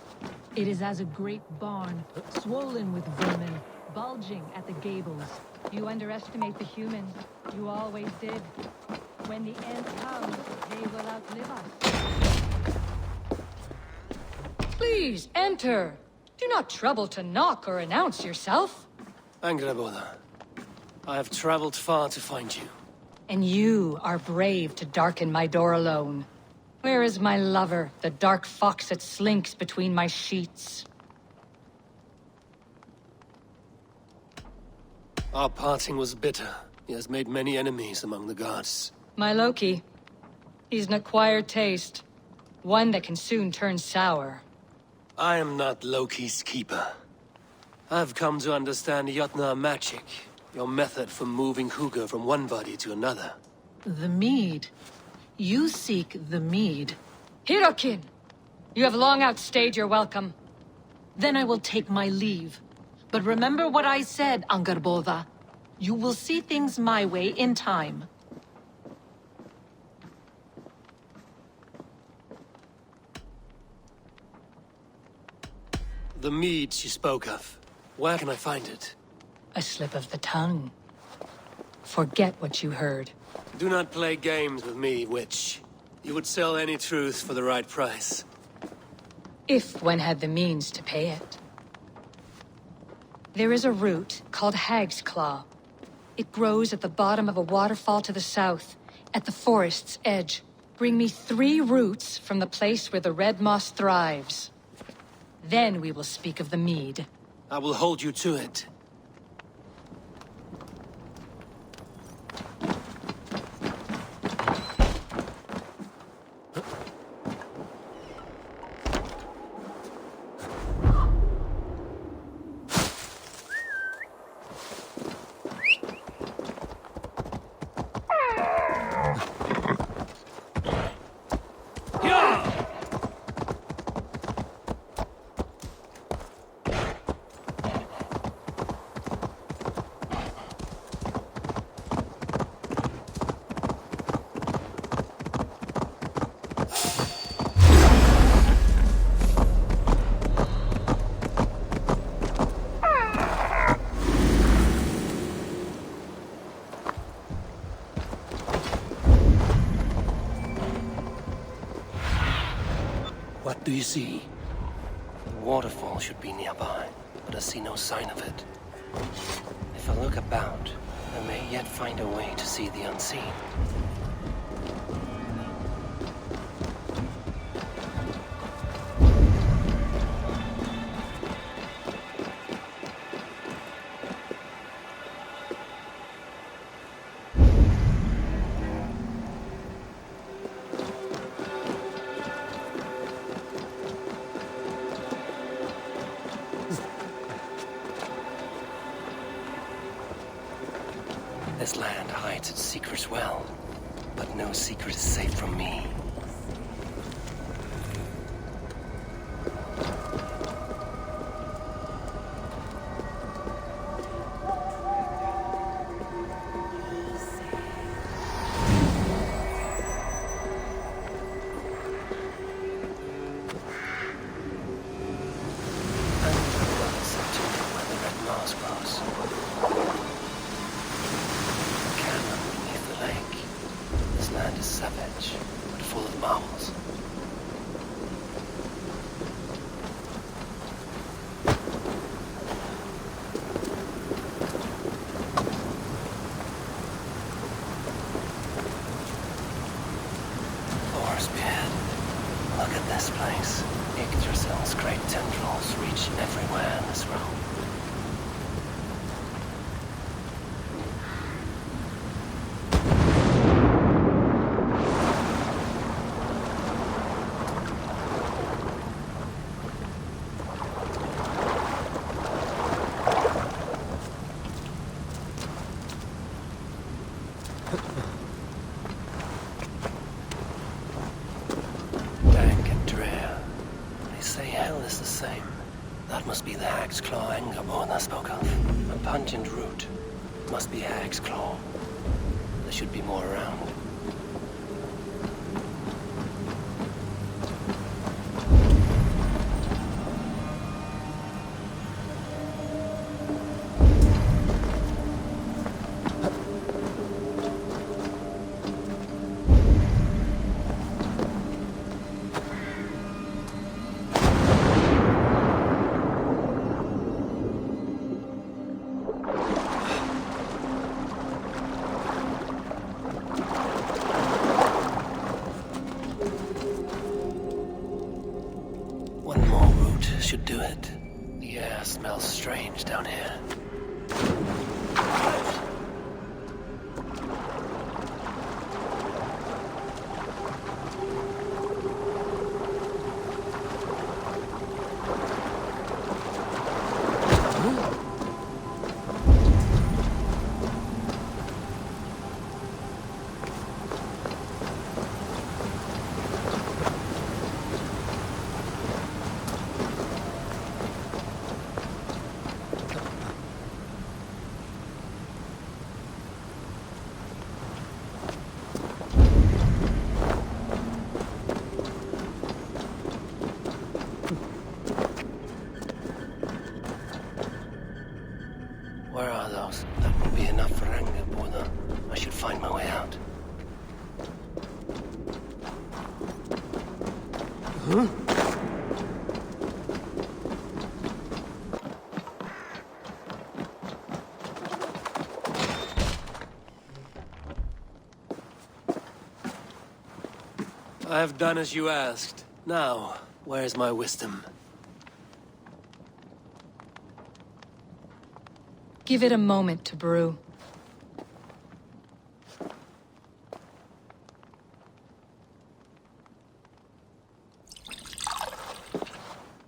It is as a great barn, swollen with vermin, bulging at the gables. You underestimate the humans. You always did. When the end comes, they will outlive us. Please, enter. Do not trouble to knock or announce yourself. Angreboda, I have traveled far to find you. And you are brave to darken my door alone. Where is my lover, the dark fox that slinks between my sheets? Our parting was bitter. He has made many enemies among the gods. My Loki. He's an acquired taste. One that can soon turn sour. I am not Loki's keeper. I've come to understand Jötnar magic. Your method for moving Hugr from one body to another. The mead. You seek the mead. Hirokin! You have long outstayed your welcome. Then I will take my leave. But remember what I said, Angrboda. You will see things my way in time. The mead she spoke of. Where can I find it? A slip of the tongue. Forget what you heard. Do not play games with me, witch. You would sell any truth for the right price. If one had the means to pay it. There is a root called Hag's Claw. It grows at the bottom of a waterfall to the south, at the forest's edge. Bring me 3 roots from the place where the red moss thrives. Then we will speak of the mead. I will hold you to it. What do you see? The waterfall should be nearby, but I see no sign of it. If I look about, I may yet find a way to see the unseen. This land hides its secrets well, but no secret is safe from me. Look at this place. Yggdrasil's great tendrils reach everywhere in this realm. That must be the Hag's Claw Engabon I spoke of. A pungent root. Must be Hag's Claw. There should be more around. Should do it. The air smells strange down here. Where are those? That won't be enough for Angerboda. I should find my way out. Huh? I have done as you asked. Now, where is my wisdom? Give it a moment to brew.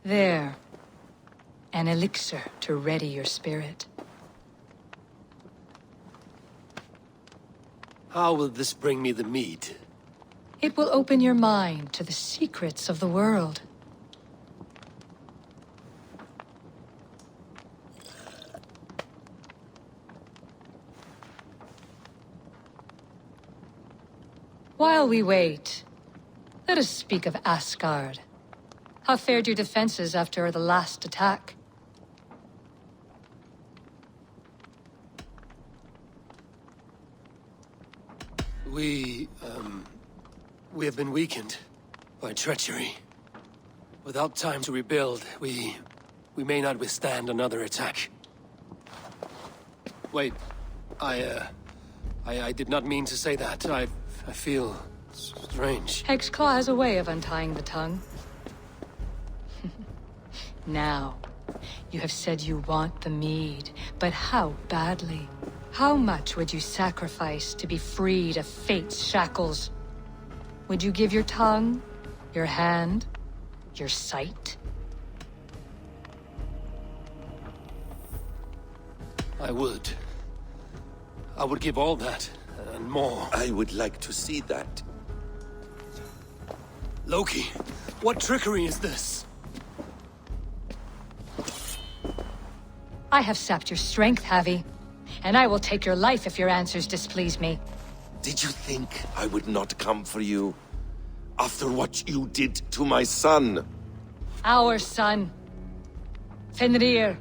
There. An elixir to ready your spirit. How will this bring me the meat? It will open your mind to the secrets of the world. While we wait, let us speak of Asgard. How fared your defenses after the last attack? We have been weakened by treachery. Without time to rebuild, we may not withstand another attack. Wait, I did not mean to say that. I feel strange. Hexclaw has a way of untying the tongue. Now, you have said you want the mead, but how badly? How much would you sacrifice to be freed of fate's shackles? Would you give your tongue, your hand, your sight? I would. I would give all that, and more. I would like to see that. Loki, what trickery is this? I have sapped your strength, Havi. And I will take your life if your answers displease me. Did you think I would not come for you? After what you did to my son? Our son. Fenrir.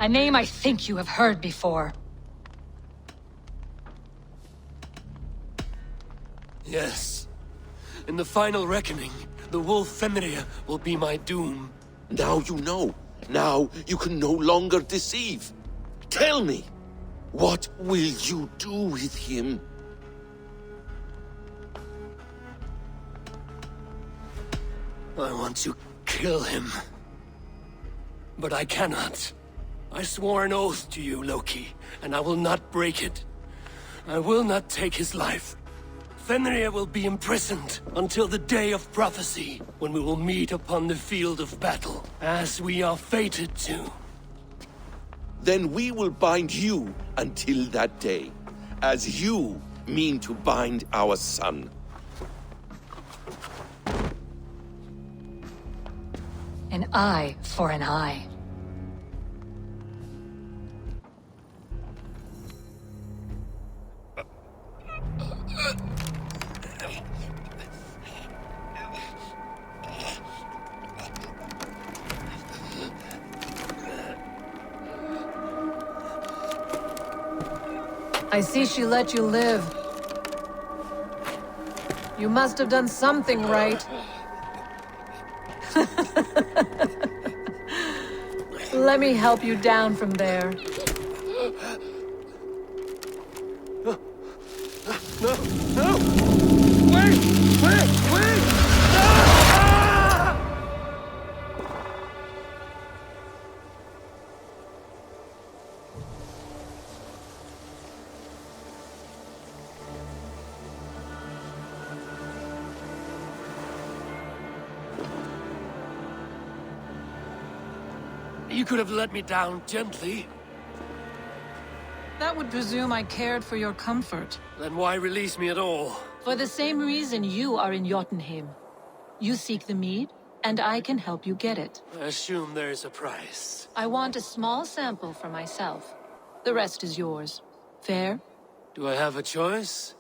A name I think you have heard before. Yes. In the final reckoning, the wolf Fenrir will be my doom. Now you know. Now you can no longer deceive. Tell me, what will you do with him? I want to kill him. But I cannot. I swore an oath to you, Loki, and I will not break it. I will not take his life. Fenrir will be imprisoned until the day of prophecy, when we will meet upon the field of battle, as we are fated to. Then we will bind you until that day, as you mean to bind our son. An eye for an eye. I see she let you live. You must have done something right. Let me help you down from there. No! No! Wait! You could have let me down gently. That would presume I cared for your comfort. Then why release me at all? For the same reason you are in Jotunheim. You seek the mead, and I can help you get it. I assume there is a price. I want a small sample for myself. The rest is yours. Fair? Do I have a choice?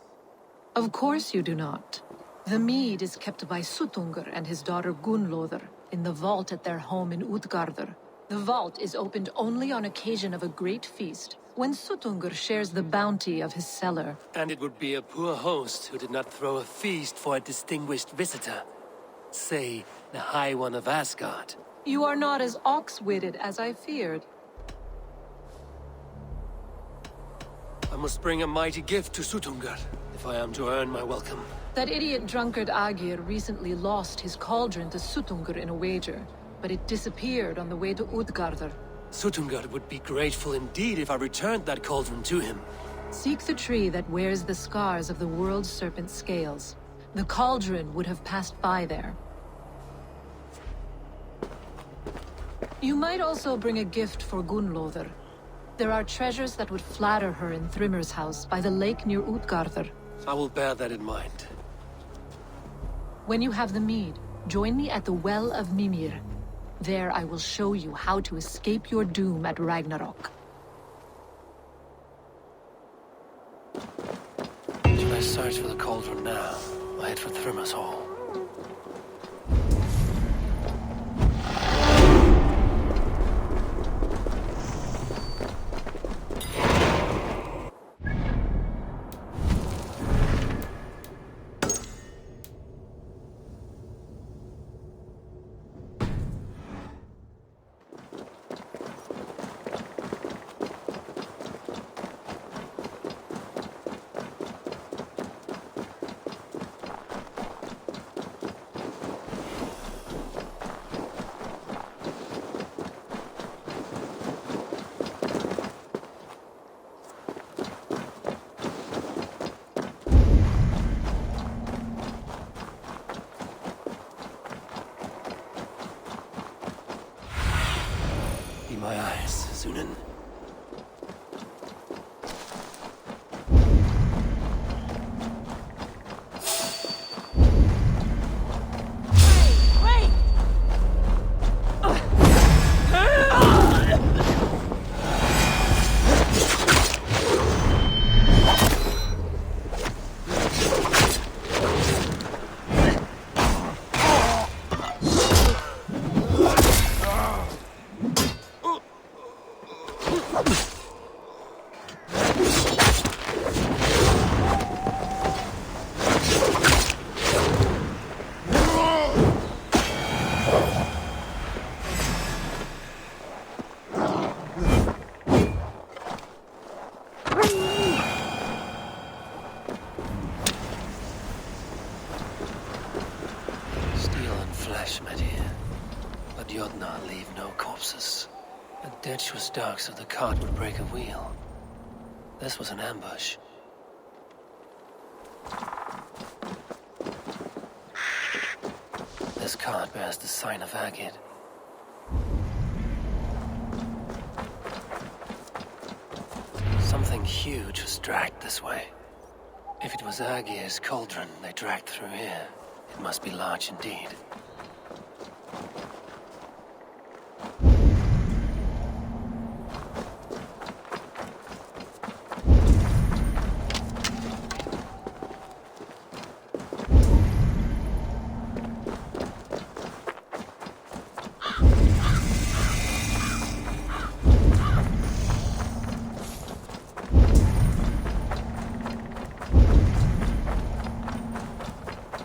Of course you do not. The mead is kept by Suttungr and his daughter Gunnlóðr in the vault at their home in Utgardr. The vault is opened only on occasion of a great feast, when Suttungr shares the bounty of his cellar. And it would be a poor host who did not throw a feast for a distinguished visitor. Say, the High One of Asgard. You are not as ox-witted as I feared. I must bring a mighty gift to Suttungr, if I am to earn my welcome. That idiot drunkard Agir recently lost his cauldron to Suttungr in a wager, but it disappeared on the way to Utgardr. Suttungr would be grateful indeed if I returned that cauldron to him. Seek the tree that wears the scars of the world's serpent scales. The cauldron would have passed by there. You might also bring a gift for Gunnlóðr. There are treasures that would flatter her in Thrimmer's house by the lake near Utgardr. I will bear that in mind. When you have the mead, join me at the Well of Mimir. There I will show you how to escape your doom at Ragnarok. Should I search for the cauldron now? I'll head for Thrimmer's Hall. The ditch was dark so the cart would break a wheel. This was an ambush. This cart bears the sign of Agid. Something huge was dragged this way. If it was Agir's cauldron they dragged through here, it must be large indeed.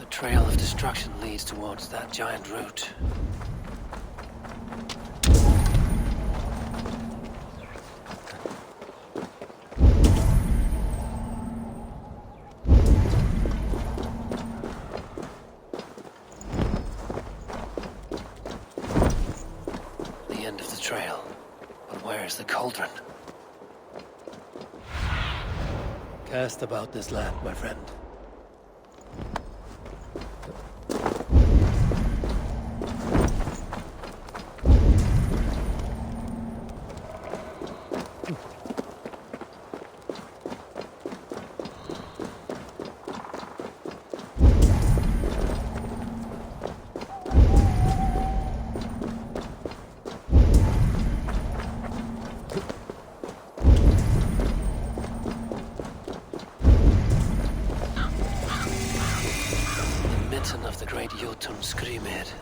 Trail of destruction leads towards that giant root. The end of the trail. But where is the cauldron? Cast about this land, my friend.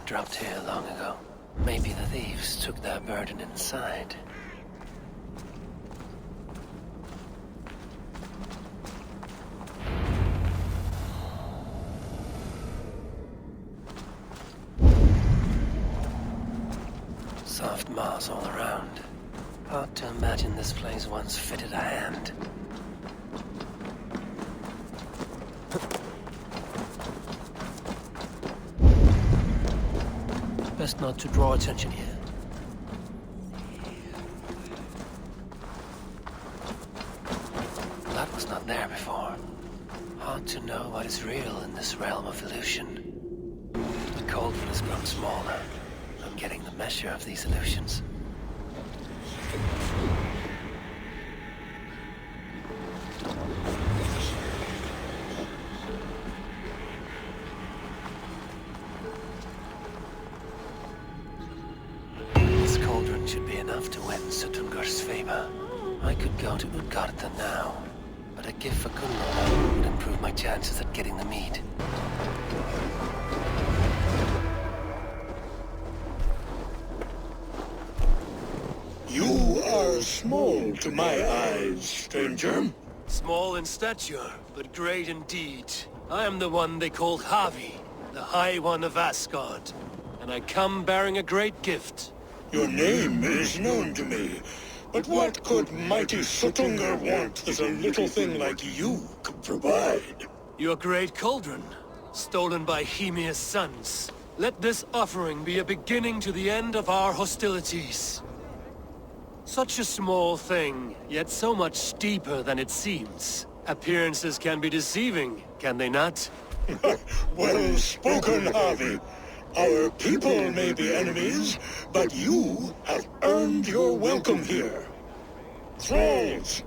Dropped here long ago. Maybe the thieves took their burden inside. Soft moss all around. Hard to imagine this place once fitted a hand. Best not to draw attention here. That was not there before. Hard to know what is real in this realm of illusion. The cauldron has grown smaller. I'm getting the measure of these illusions. Should be enough to win Sutungar's favor. I could go to Utgarda now, but a gift for Gunnlod would improve my chances at getting the mead. You are small to my eyes, stranger. Small in stature, but great in deed. I am the one they call Havi, the High One of Asgard, and I come bearing a great gift. Your name is known to me, but what could mighty Sutungar want that a little thing like you could provide? Your great cauldron, stolen by Hymia's sons. Let this offering be a beginning to the end of our hostilities. Such a small thing, yet so much deeper than it seems. Appearances can be deceiving, can they not? Well spoken, Harvey. Our people may be enemies, but you have earned your welcome here. Thralls,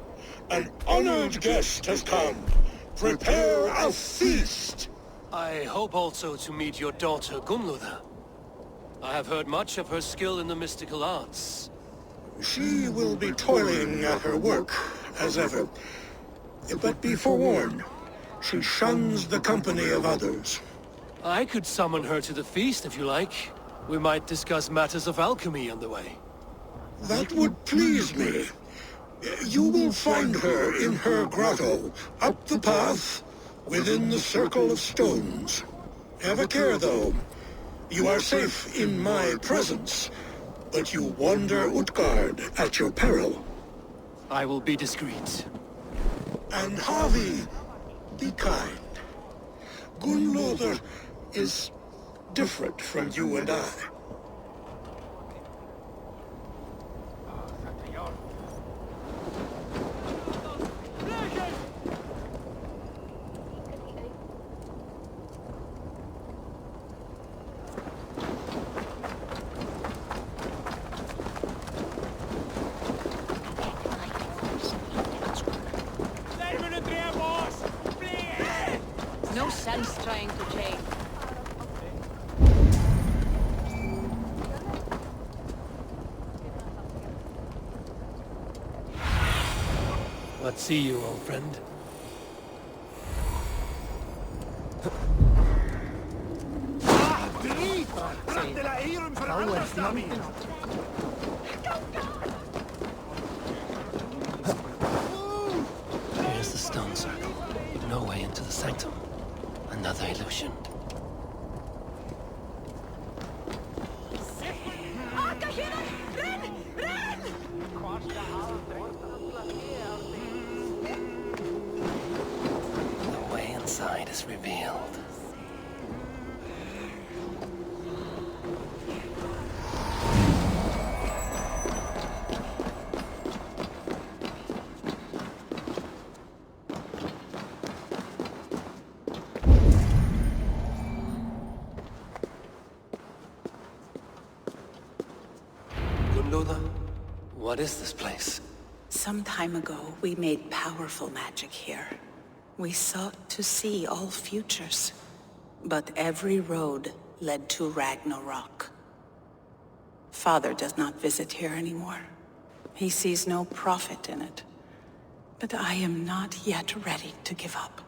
an honored guest has come. Prepare a feast! I hope also to meet your daughter Gunnlóða. I have heard much of her skill in the mystical arts. She will be toiling at her work, as ever. But be forewarned, she shuns the company of others. I could summon her to the feast if you like. We might discuss matters of alchemy on the way. That would please me. You will find her in her grotto, up the path, within the circle of stones. Have a care, though. You are safe in my presence, but you wander Utgard at your peril. I will be discreet. And Havi, be kind. Gunloder is different from you and I. No sense trying to change. What see you, old friend? Here's the stone circle, but no way into the sanctum. Another illusion. The way inside is revealed. What is this place? Some time ago, we made powerful magic here. We sought to see all futures. But every road led to Ragnarok. Father does not visit here anymore. He sees no profit in it. But I am not yet ready to give up.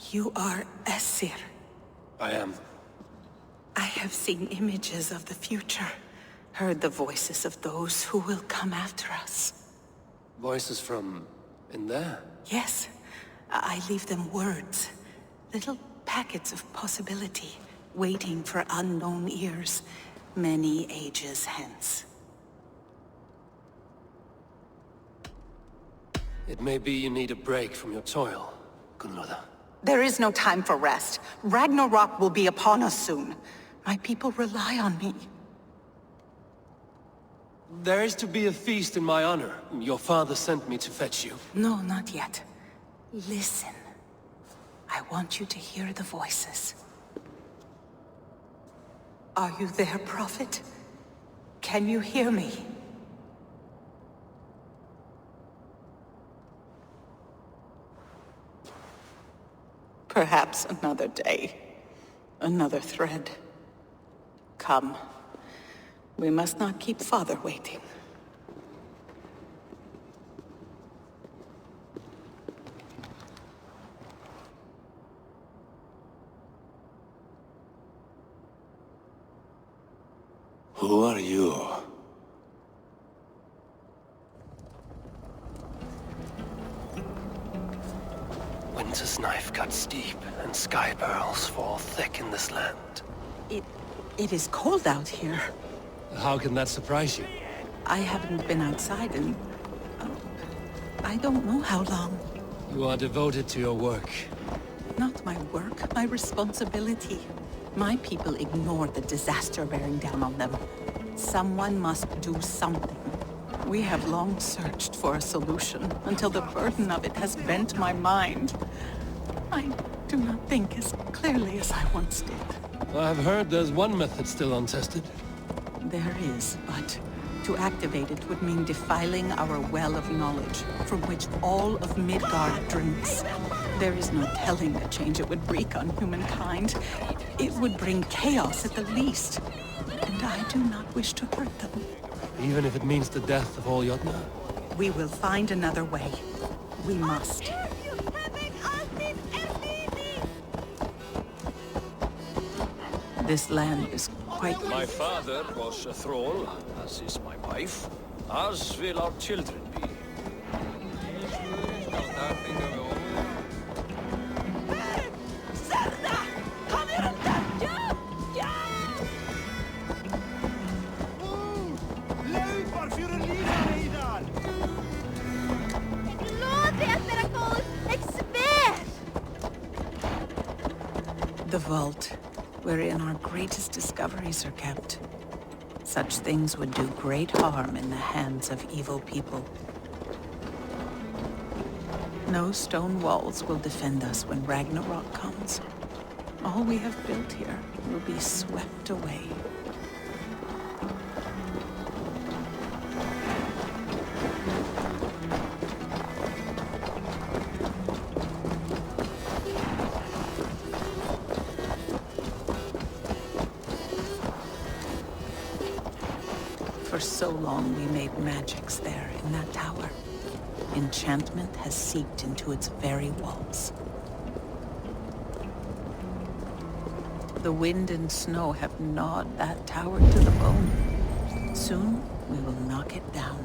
You are Aesir. I am. I have seen images of the future. Heard the voices of those who will come after us. Voices from in there? Yes. I leave them words. Little packets of possibility, waiting for unknown ears, many ages hence. It may be you need a break from your toil, Gunloda. There is no time for rest. Ragnarok will be upon us soon. My people rely on me. There is to be a feast in my honor. Your father sent me to fetch you. No, not yet. Listen. I want you to hear the voices. Are you there, Prophet? Can you hear me? Perhaps another day. Another thread. Come. We must not keep Father waiting. Who are you? Winter's knife cuts deep, and sky pearls fall thick in this land. It is cold out here. How can that surprise you? I haven't been outside in... I don't know how long. You are devoted to your work. Not my work, my responsibility. My people ignore the disaster bearing down on them. Someone must do something. We have long searched for a solution, until the burden of it has bent my mind. I do not think as clearly as I once did. I've heard there's one method still untested. There is, but to activate it would mean defiling our well of knowledge, from which all of Midgard drinks. There is no telling the change it would wreak on humankind. It would bring chaos at the least, and I do not wish to hurt them. Even if it means the death of all Jotnar? We will find another way. We must. This land is quite... My father was a thrall, as is my wife. life, as will our children be. The vault, wherein our greatest discoveries are kept. Such things would do great harm in the hands of evil people. No stone walls will defend us when Ragnarok comes. All we have built here will be swept away. For so long we made magics there in that tower. Enchantment has seeped into its very walls. The wind and snow have gnawed that tower to the bone. Soon we will knock it down.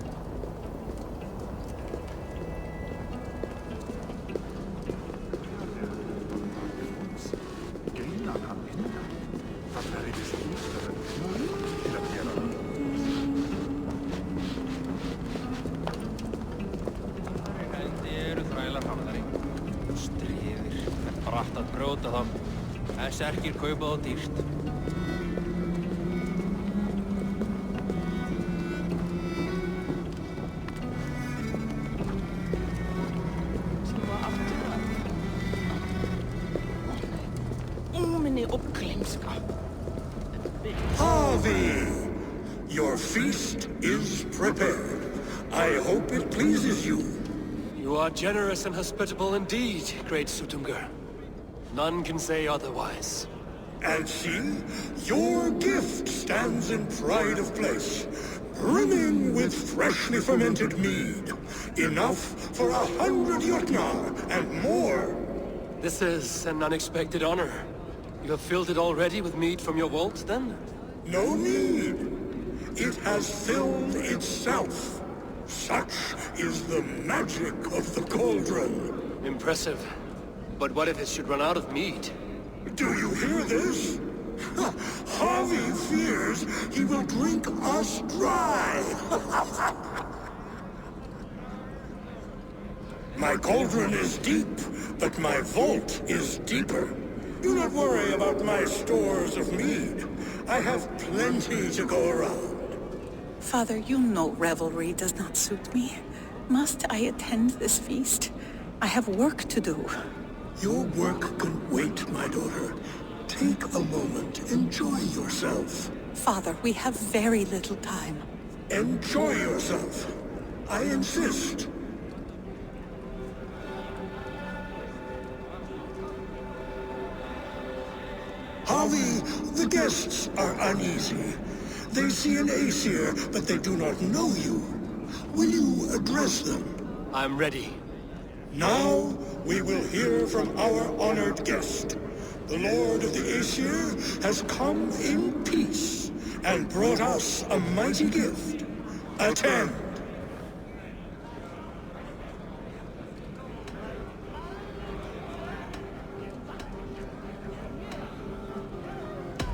Serkir kaupa þá dýrt. Harvey! Your feast is prepared. I hope it pleases you. You are generous and hospitable indeed, great Sutungur. None can say otherwise. And see, your gift stands in pride of place, brimming with freshly fermented mead. Enough for 100 Jotnar and more. This is an unexpected honor. You have filled it already with mead from your vault, then? No need. It has filled itself. Such is the magic of the cauldron. Impressive. But what if it should run out of mead? Do you hear this? Harvey fears he will drink us dry. My cauldron is deep, but my vault is deeper. Do not worry about my stores of mead. I have plenty to go around. Father, you know revelry does not suit me. Must I attend this feast? I have work to do. Your work can wait, my daughter. Take a moment. Enjoy yourself. Father, we have very little time. Enjoy yourself. I insist. Harvey, the guests are uneasy. They see an Aesir, but they do not know you. Will you address them? I'm ready. Now, we will hear from our honored guest. The Lord of the Aesir has come in peace and brought us a mighty gift. Attend.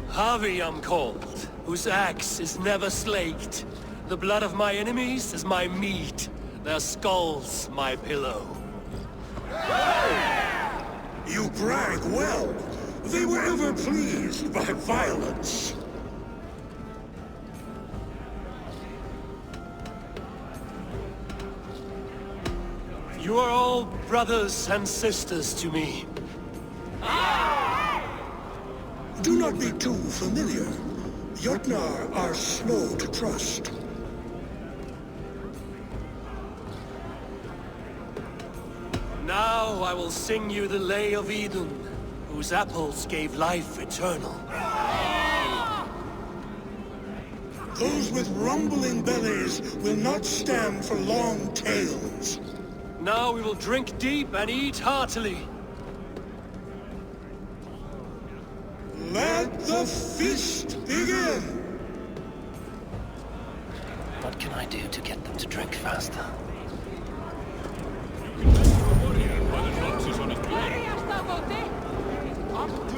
Harvey I'm called, whose axe is never slaked. The blood of my enemies is my meat, their skulls my pillow. You brag well. They were ever pleased by violence. You are all brothers and sisters to me. Do not be too familiar. Jotnar are slow to trust. Now I will sing you the Lay of Eden, whose apples gave life eternal. Those with rumbling bellies will not stand for long tales. Now we will drink deep and eat heartily. Let the feast begin! But What can I do to get them to drink faster?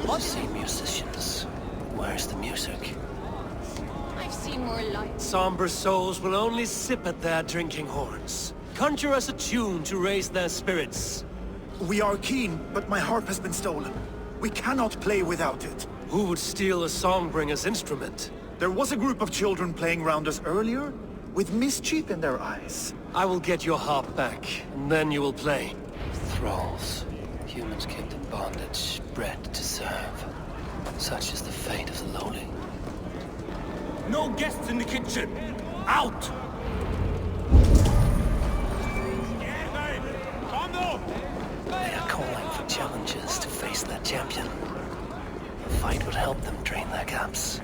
I see musicians. Where's the music? I've seen more lights. Somber souls will only sip at their drinking horns. Conjure us a tune to raise their spirits. We are keen, but my harp has been stolen. We cannot play without it. Who would steal a songbringer's instrument? There was a group of children playing round us earlier, with mischief in their eyes. I will get your harp back, and then you will play. Thralls. Humans kept in bondage, bred to serve. Such is the fate of the lowly. No guests in the kitchen! Out! They are calling for challengers to face their champion. A fight would help them drain their gaps.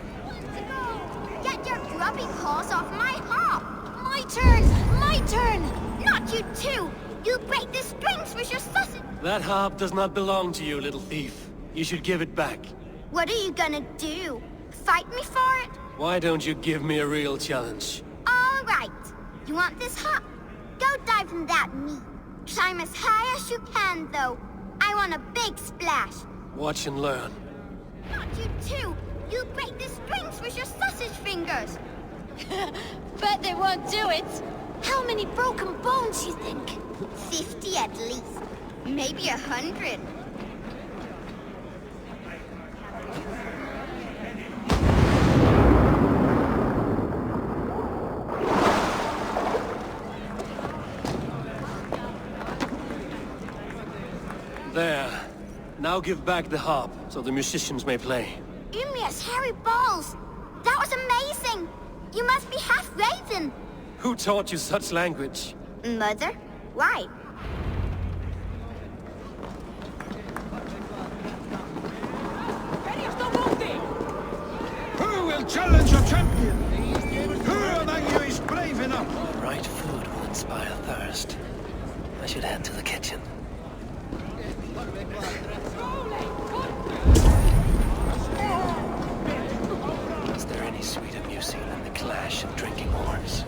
Get your grubby paws off my harp! My turn! My turn! Not you too! You break the strings with your sausage! That harp does not belong to you, little thief. You should give it back. What are you gonna do? Fight me for it? Why don't you give me a real challenge? All right. You want this harp? Go dive in that meat. Climb as high as you can, though. I want a big splash. Watch and learn. Not you too! You break the strings with your sausage fingers! Bet they won't do it! How many broken bones, you think? 50 at least. Maybe 100. There. Now give back the harp, so the musicians may play. Ymir's hairy balls! That was amazing! You must be half raven! Who taught you such language? Mother? Why? Who will challenge your champion? Who among you is brave enough? The right food will inspire thirst. I should head to the kitchen. Is there any sweeter music than the clash of drinking horns?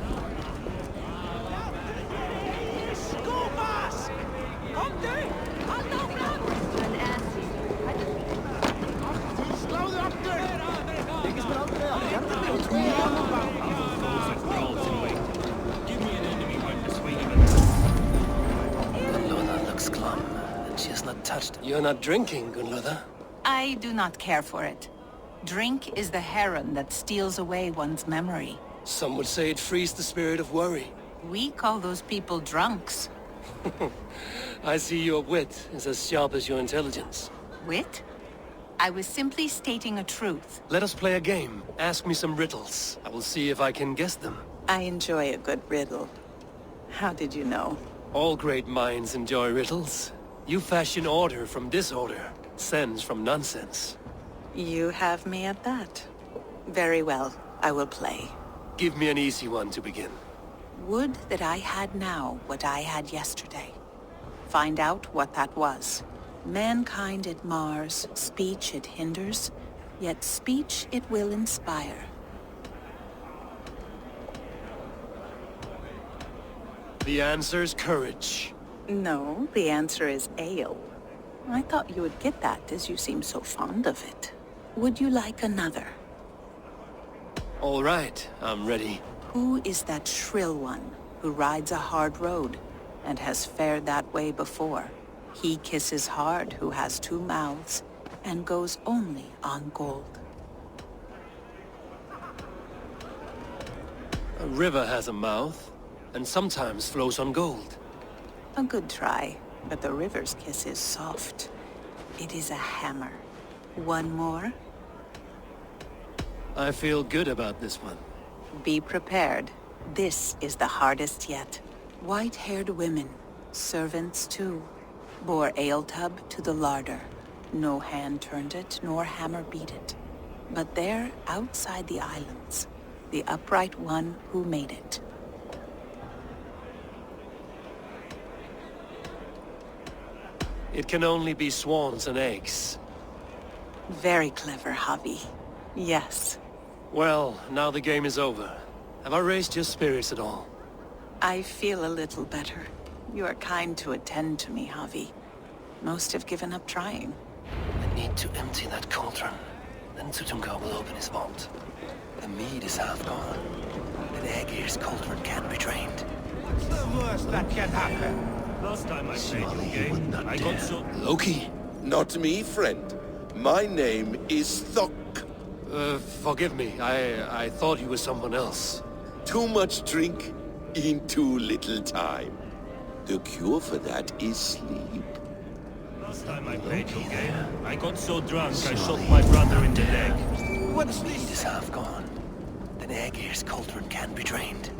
Gunloda looks glum, and she has not touched. You're not drinking, Gunloda. I do not care for it. Drink is the heron that steals away one's memory. Some would say it frees the spirit of worry. We call those people drunks. I see your wit is as sharp as your intelligence. Wit? I was simply stating a truth. Let us play a game. Ask me some riddles. I will see if I can guess them. I enjoy a good riddle. How did you know? All great minds enjoy riddles. You fashion order from disorder, sense from nonsense. You have me at that. Very well, I will play. Give me an easy one to begin. Would that I had now what I had yesterday. Find out what that was. Mankind it mars, speech it hinders, yet speech it will inspire. The answer's courage. No, the answer is ale. I thought you would get that, as you seem so fond of it. Would you like another? All right, I'm ready. Who is that shrill one who rides a hard road and has fared that way before? He kisses hard who has two mouths and goes only on gold. A river has a mouth, and sometimes flows on gold. A good try, but the river's kiss is soft. It is a hammer. One more? I feel good about this one. Be prepared. This is the hardest yet. White-haired women, servants too, bore ale tub to the larder. No hand turned it, nor hammer beat it. But there, outside the islands, the upright one who made it. It can only be swans and eggs. Very clever, Javi. Yes. Well, now the game is over. Have I raised your spirits at all? I feel a little better. You are kind to attend to me, Javi. Most have given up trying. I need to empty that cauldron. Then Sutunga will open his vault. The mead is half gone. And Aegir's cauldron can't be drained. What's the worst that can happen? Last time I played your game, I got so... Loki? Not me, friend. My name is Thok. Forgive me. I thought you were someone else. Too much drink in too little time. The cure for that is sleep. Last time I played your game, I got so drunk I shot my brother in the leg. What's mead is half gone. Then Aegir's cauldron can be drained.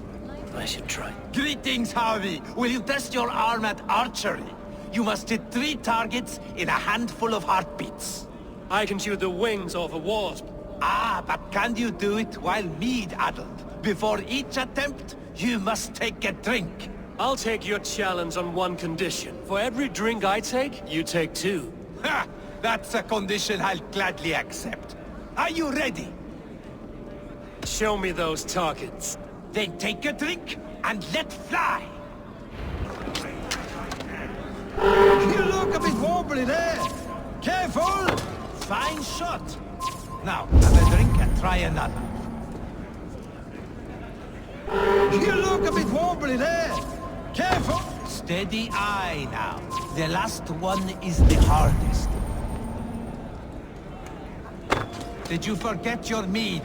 I should try. Greetings, Harvey. Will you test your arm at archery? You must hit 3 targets in a handful of heartbeats. I can shoot the wings off a wasp. Ah, but can you do it while mead-addled? Before each attempt, you must take a drink. I'll take your challenge on one condition. For every drink I take, you take 2. Ha! That's a condition I'll gladly accept. Are you ready? Show me those targets. Then take a drink and let fly. You look a bit wobbly there. Careful! Fine shot. Now, have a drink and try another. You look a bit wobbly there. Careful! Steady eye now. The last one is the hardest. Did you forget your mead?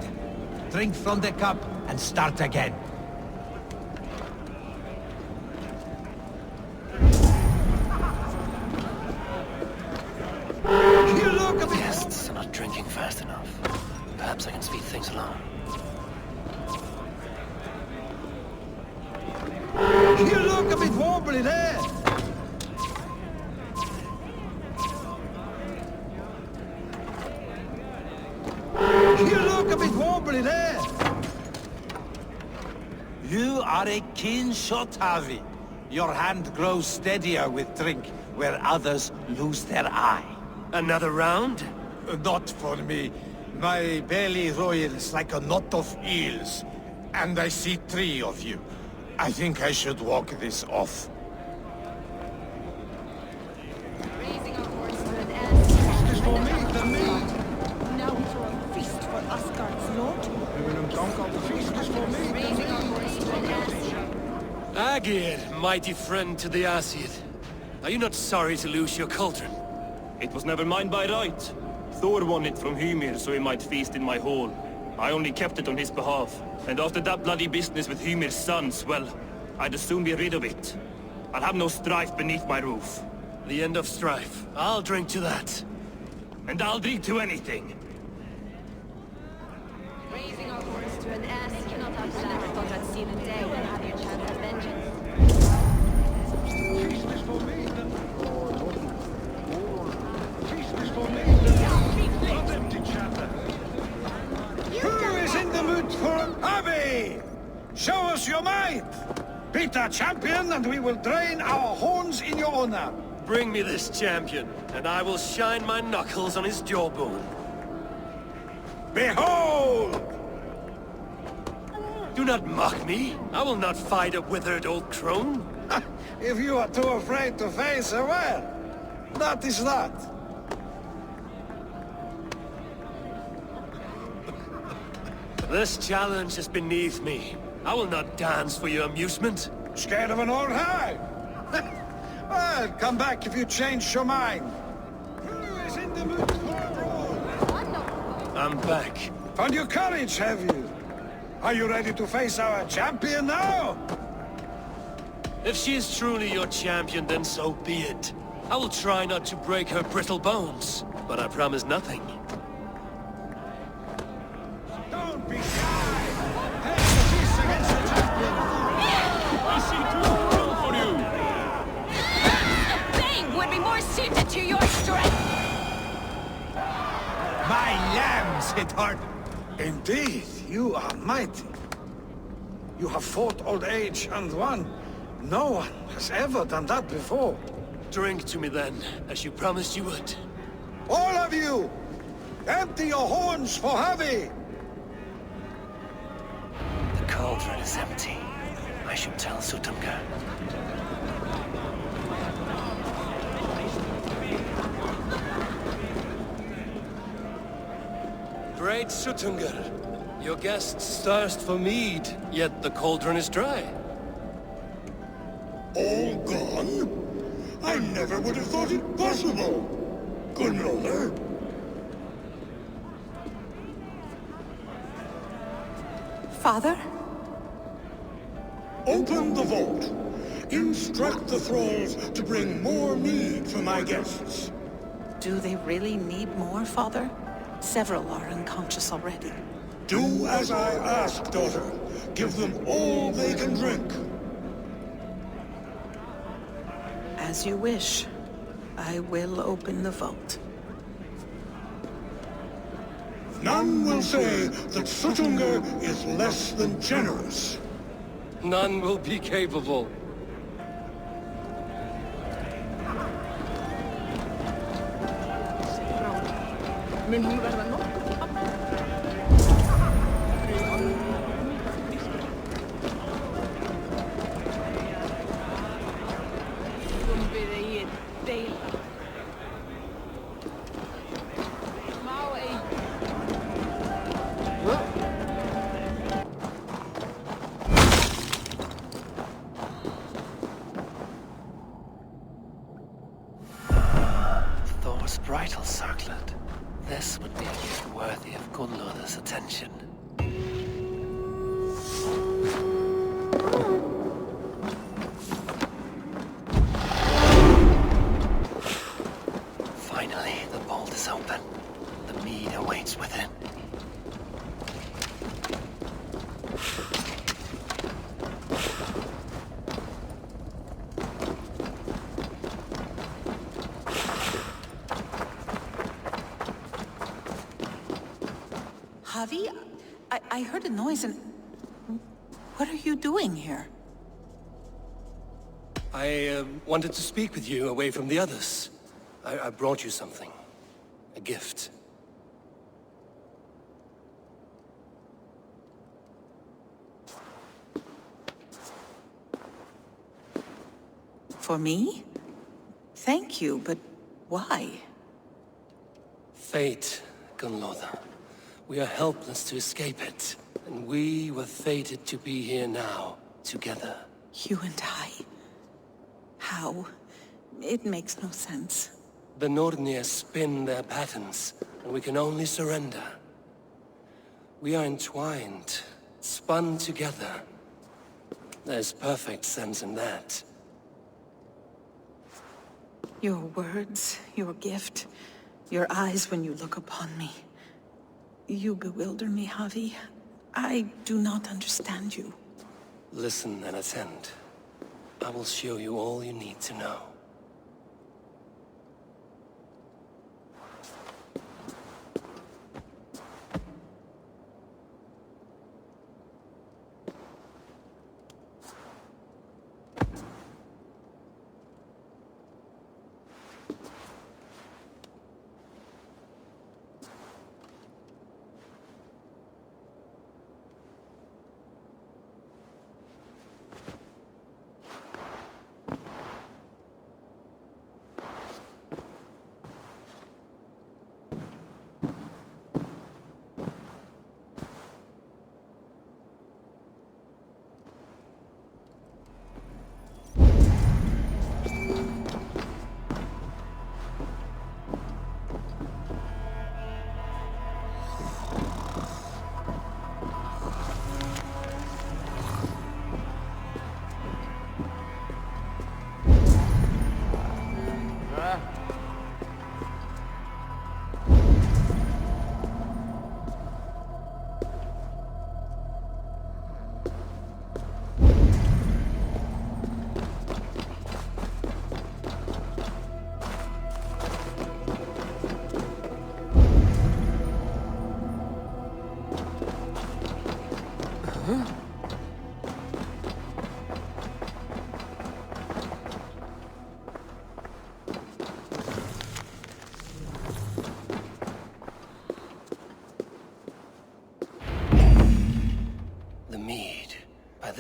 Drink from the cup and start again. You look a bit... Guests are not drinking fast enough. Perhaps I can speed things along. You look a bit wobbly there. You look a bit wobbly there. You are a keen shot, Harvey. Your hand grows steadier with drink, where others lose their eye. Another round? Not for me. My belly roils like a knot of eels. And I see 3 of you. I think I should walk this off. Raising our horse to an end. Feast is for me, the mead. Now we throw a feast for Asgard's lord. The feast is for me. Raising our horse to an end. Aegir, mighty friend to the Aesir. Are you not sorry to lose your cauldron? It was never mine by right. Thor won it from Hymir so he might feast in my hall. I only kept it on his behalf. And after that bloody business with Hymir's sons, well, I'd as soon be rid of it. I'll have no strife beneath my roof. The end of strife. I'll drink to that. And I'll drink to anything. Raising our horse to an ass. You cannot have that. I thought I'd see the day and have your chance at vengeance. Feast is for me. Feast is for me. Empty chatter. Who is in the mood for Abby? Show us your might! Beat our champion and we will drain our horns in your honor. Bring me this champion, and I will shine my knuckles on his jawbone. Behold! Do not mock me. I will not fight a withered old crone. If you are too afraid to face her, well, that is that. This challenge is beneath me. I will not dance for your amusement. Scared of an old hag? Well, come back if you change your mind. Who is in the mood for a brawl? I'm back. Found your courage, have you? Are you ready to face our champion now? If she is truly your champion, then so be it. I will try not to break her brittle bones, but I promise nothing. Don't be shy! Take the piece against the champion! I see too little for you! The bane would be more suited to your strength! My lambs hit hard! Indeed, you are mighty. You have fought old age and won. No one has ever done that before. Drink to me then, as you promised you would. All of you! Empty your horns for Javi! The cauldron is empty. I should tell Sutunga. Great Sutunga, your guests thirst for mead, yet the cauldron is dry. All gone? I never would have thought it possible. Gunlover? Father? Open the vault. Instruct the thralls to bring more mead for my guests. Do they really need more, Father? Several are unconscious already. Do as I ask, daughter. Give them all they can drink. As you wish. I will open the vault. None will say that Sutunga is less than generous. None will be capable. Thor's bridal circlet. This would be a gift worthy of Gunlother's attention. Finally, the vault is open. The mead awaits within. Javi, I heard a noise and... What are you doing here? I wanted to speak with you away from the others. I brought you something. A gift. For me? Thank you, but why? Fate, Gunlother. We are helpless to escape it. And we were fated to be here now, together. You and I? How? It makes no sense. The Nordnir spin their patterns, and we can only surrender. We are entwined, spun together. There's perfect sense in that. Your words, your gift, your eyes when you look upon me. You bewilder me, Javi. I do not understand you. Listen and attend. I will show you all you need to know.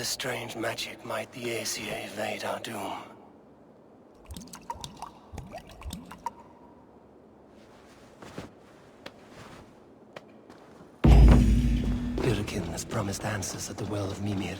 the strange magic might the Aesir evade our doom? Birkin has promised answers at the Well of Mimir.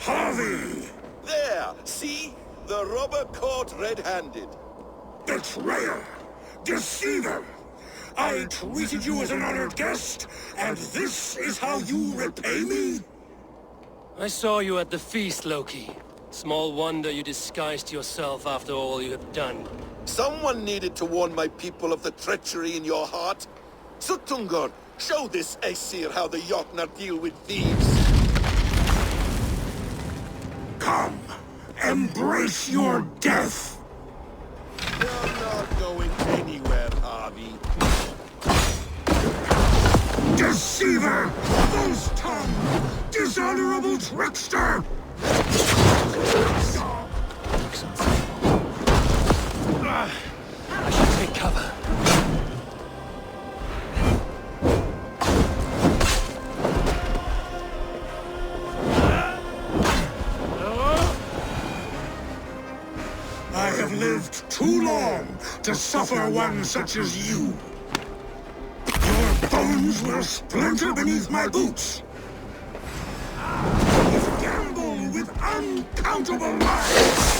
Harvey! There! See? The robber caught red-handed. Betrayer! Deceiver! I treated you as an honored guest, and this is how you repay me? I saw you at the feast, Loki. Small wonder you disguised yourself after all you have done. Someone needed to warn my people of the treachery in your heart. Suttungr, show this Aesir how the Jotnar deal with thieves. Come, embrace your death! You're not going anywhere, Harvey. Deceiver! False tongue! Dishonorable trickster! I should take cover. I have lived too long to suffer one such as you. Your bones will splinter beneath my boots. You gamble with uncountable lives.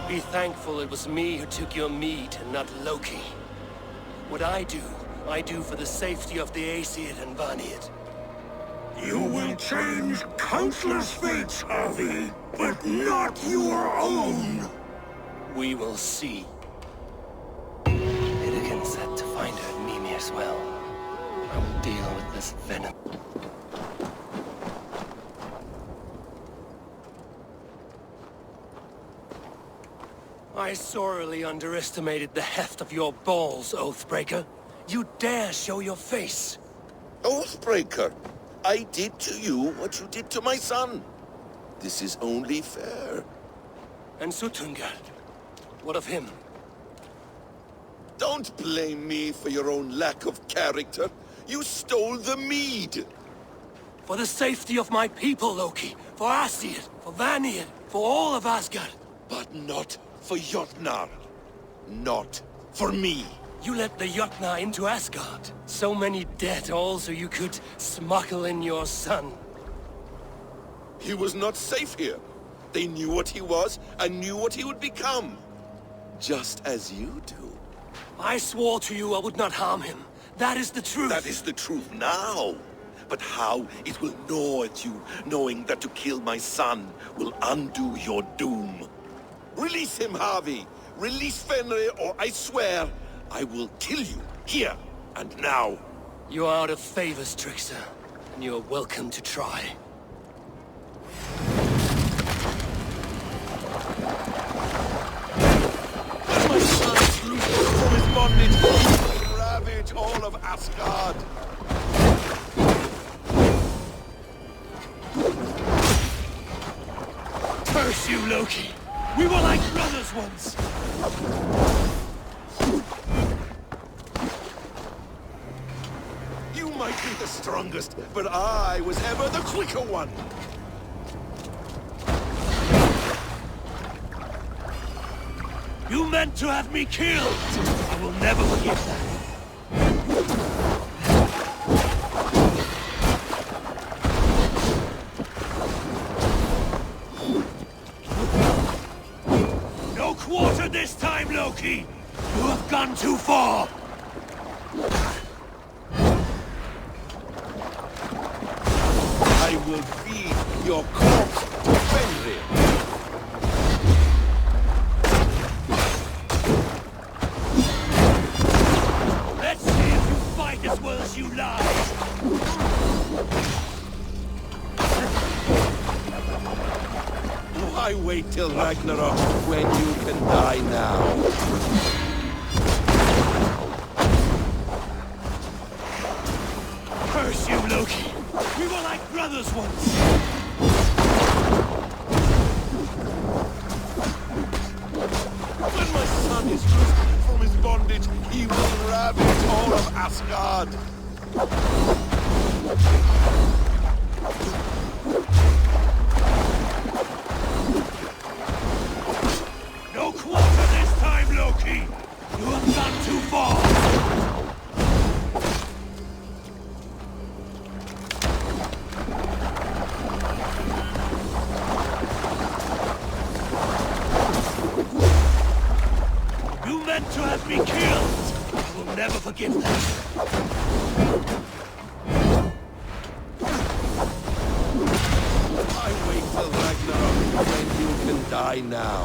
Be thankful it was me who took your meat and not Loki. What I do for the safety of the Aesir and Vanir. You will change countless fates, Harvey, but not your own. We will see. Birkin said to find her at Mimir's well. I will deal with this venom. I sorely underestimated the heft of your balls, Oathbreaker. You dare show your face! Oathbreaker, I did to you what you did to my son. This is only fair. And Suttungr, what of him? Don't blame me for your own lack of character. You stole the mead. For the safety of my people, Loki. For Aesir, for Vanir, for all of Asgard. But not for Jotnar. Not for me. You let the Jotnar into Asgard. So many dead, all so you could smuggle in your son. He was not safe here. They knew what he was and knew what he would become. Just as you do. I swore to you I would not harm him. That is the truth. That is the truth now. But how it will gnaw at you, knowing that to kill my son will undo your doom. Release him, Harvey! Release Fenrir, or I swear, I will kill you, here and now. You are out of favors, trickster, and you are welcome to try. My son is loose from his bondage. He will ravage all of Asgard. Curse you, Loki! We were like brothers once! You might be the strongest, but I was ever the quicker one. You meant to have me killed! I will never forgive that. No quarter this time, Loki! You have gone too far! I will feed your corpse to Fenrir. Let's see if you fight as well as you lie! Why wait till Ragnarok when you can die now? Curse you, Loki! We were like brothers once! When my son is loosed from his bondage, he will ravage all of Asgard! No quarter this time, Loki! You have gone too far! You meant to have me killed! I will never forgive that! I wait till Ragnarok when you can die now.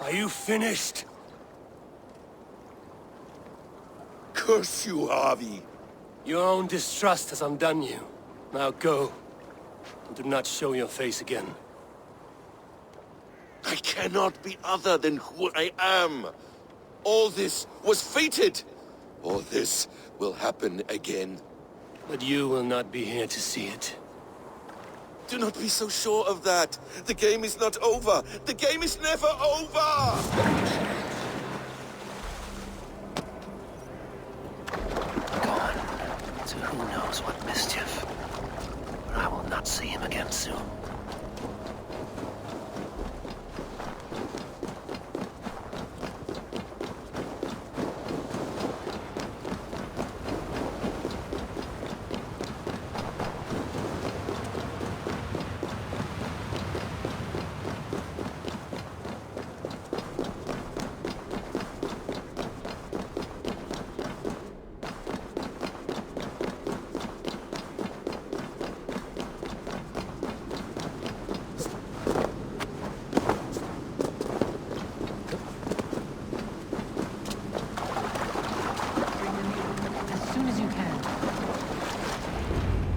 Are you finished? Curse you, Harvey! Your own distrust has undone you. Now go. And do not show your face again. I cannot be other than who I am. All this was fated. All this will happen again. But you will not be here to see it. Do not be so sure of that. The game is not over. The game is never over! Gone. To who knows what mischief. But I will not see him again soon.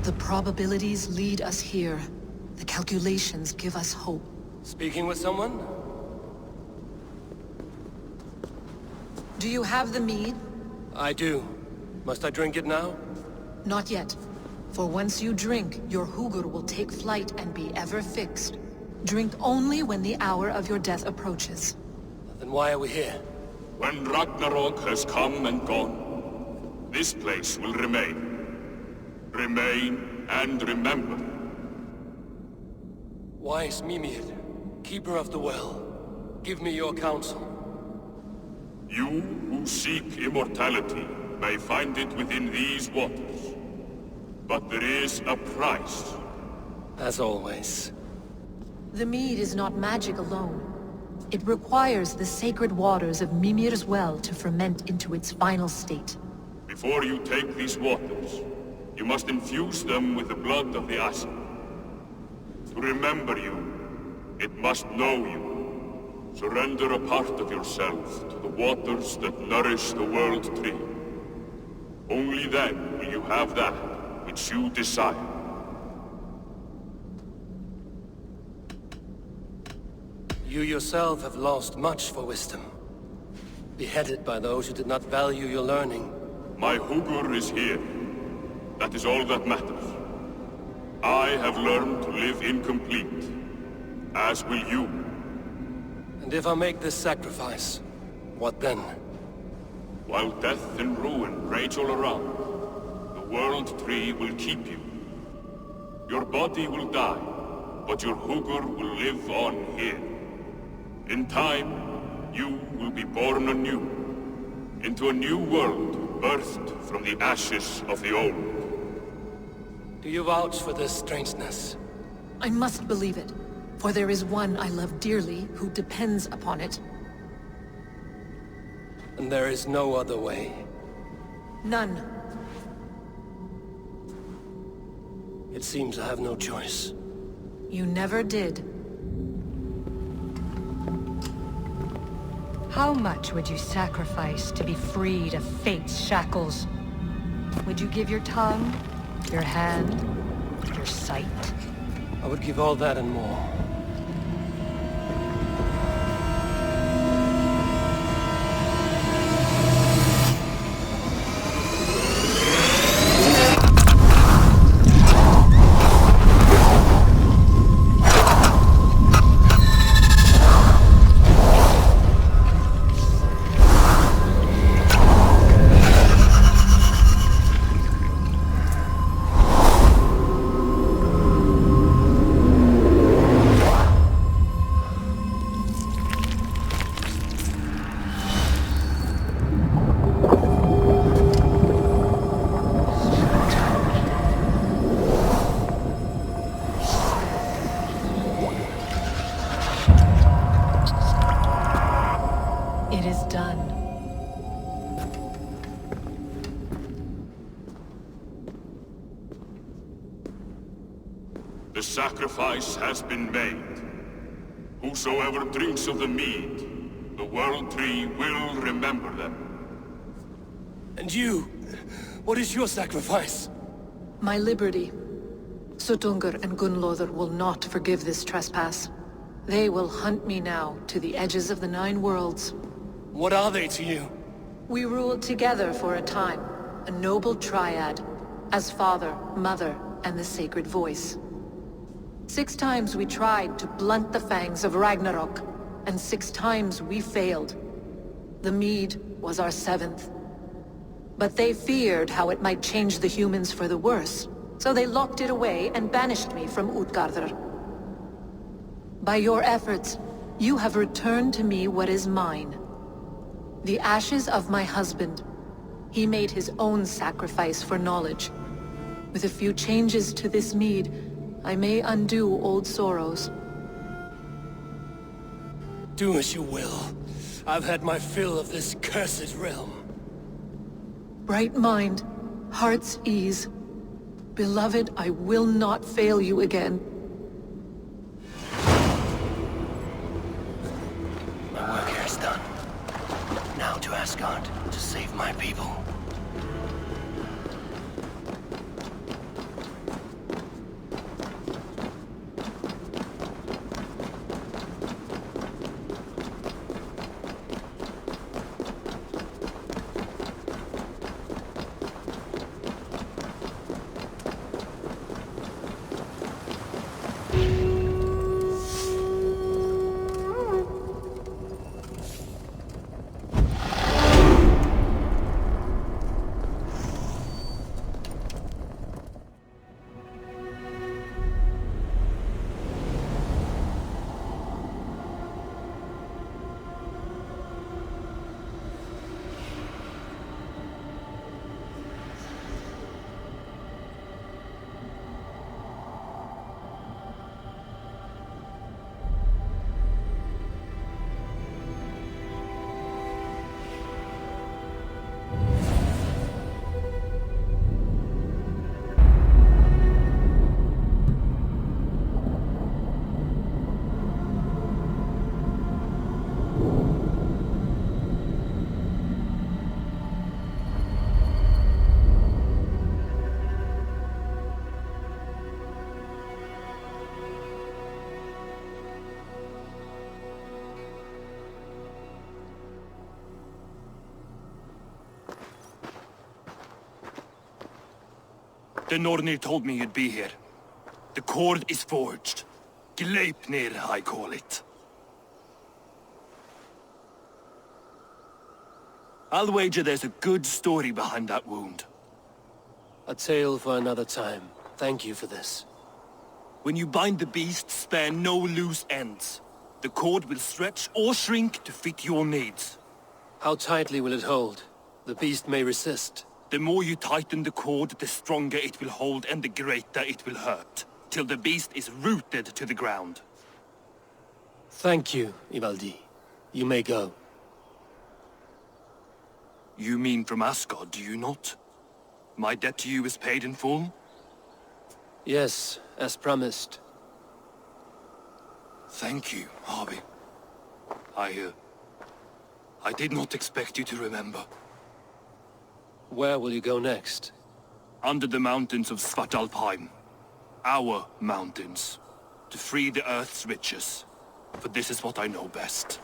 The probabilities lead us here. The calculations give us hope. Speaking with someone? Do you have the mead? I do. Must I drink it now? Not yet. For once you drink, your Hugur will take flight and be ever fixed. Drink only when the hour of your death approaches. Then why are we here? When Ragnarok has come and gone, this place will remain. Remain and remember. Wise Mimir, keeper of the well, give me your counsel. You who seek immortality may find it within these waters. But there is a price. As always. The mead is not magic alone. It requires the sacred waters of Mimir's well to ferment into its final state. Before you take these waters, you must infuse them with the blood of the Asa. To remember you, it must know you. Surrender a part of yourself to the waters that nourish the World Tree. Only then will you have that which you desire. You yourself have lost much for wisdom. Beheaded by those who did not value your learning. My Hugur is here. That is all that matters. I have learned to live incomplete, as will you. And if I make this sacrifice, what then? While death and ruin rage all around, the World Tree will keep you. Your body will die, but your Hugur will live on here. In time, you will be born anew, into a new world birthed from the ashes of the old. Do you vouch for this strangeness? I must believe it, for there is one I love dearly who depends upon it. And there is no other way. None. It seems I have no choice. You never did. How much would you sacrifice to be freed of fate's shackles? Would you give your tongue, your hand, your sight? I would give all that and more. It is done. The sacrifice has been made. Whosoever drinks of the mead, the World Tree will remember them. And you? What is your sacrifice? My liberty. Suttungr and Gunnlodur will not forgive this trespass. They will hunt me now to the edges of the 9 worlds. What are they to you? We ruled together for a time, a noble triad, as father, mother, and the sacred voice. 6 times we tried to blunt the fangs of Ragnarok, and 6 times we failed. The mead was our 7th. But they feared how it might change the humans for the worse, so they locked it away and banished me from Utgardr. By your efforts, you have returned to me what is mine. The ashes of my husband. He made his own sacrifice for knowledge. With a few changes to this mead, I may undo old sorrows. Do as you will. I've had my fill of this cursed realm. Bright mind, heart's ease. Beloved, I will not fail you again. My work here is done. Now to Asgard, to save my people. The Nornir told me you'd be here. The cord is forged. Gleipnir, I call it. I'll wager there's a good story behind that wound. A tale for another time. Thank you for this. When you bind the beast, spare no loose ends. The cord will stretch or shrink to fit your needs. How tightly will it hold? The beast may resist. The more you tighten the cord, the stronger it will hold and the greater it will hurt, till the beast is rooted to the ground. Thank you, Ivaldi. You may go. You mean from Asgard, do you not? My debt to you is paid in full? Yes, as promised. Thank you, Harvey. I did not expect you to remember. Where will you go next? Under the mountains of Svartalfheim. Our mountains. To free the Earth's riches. For this is what I know best.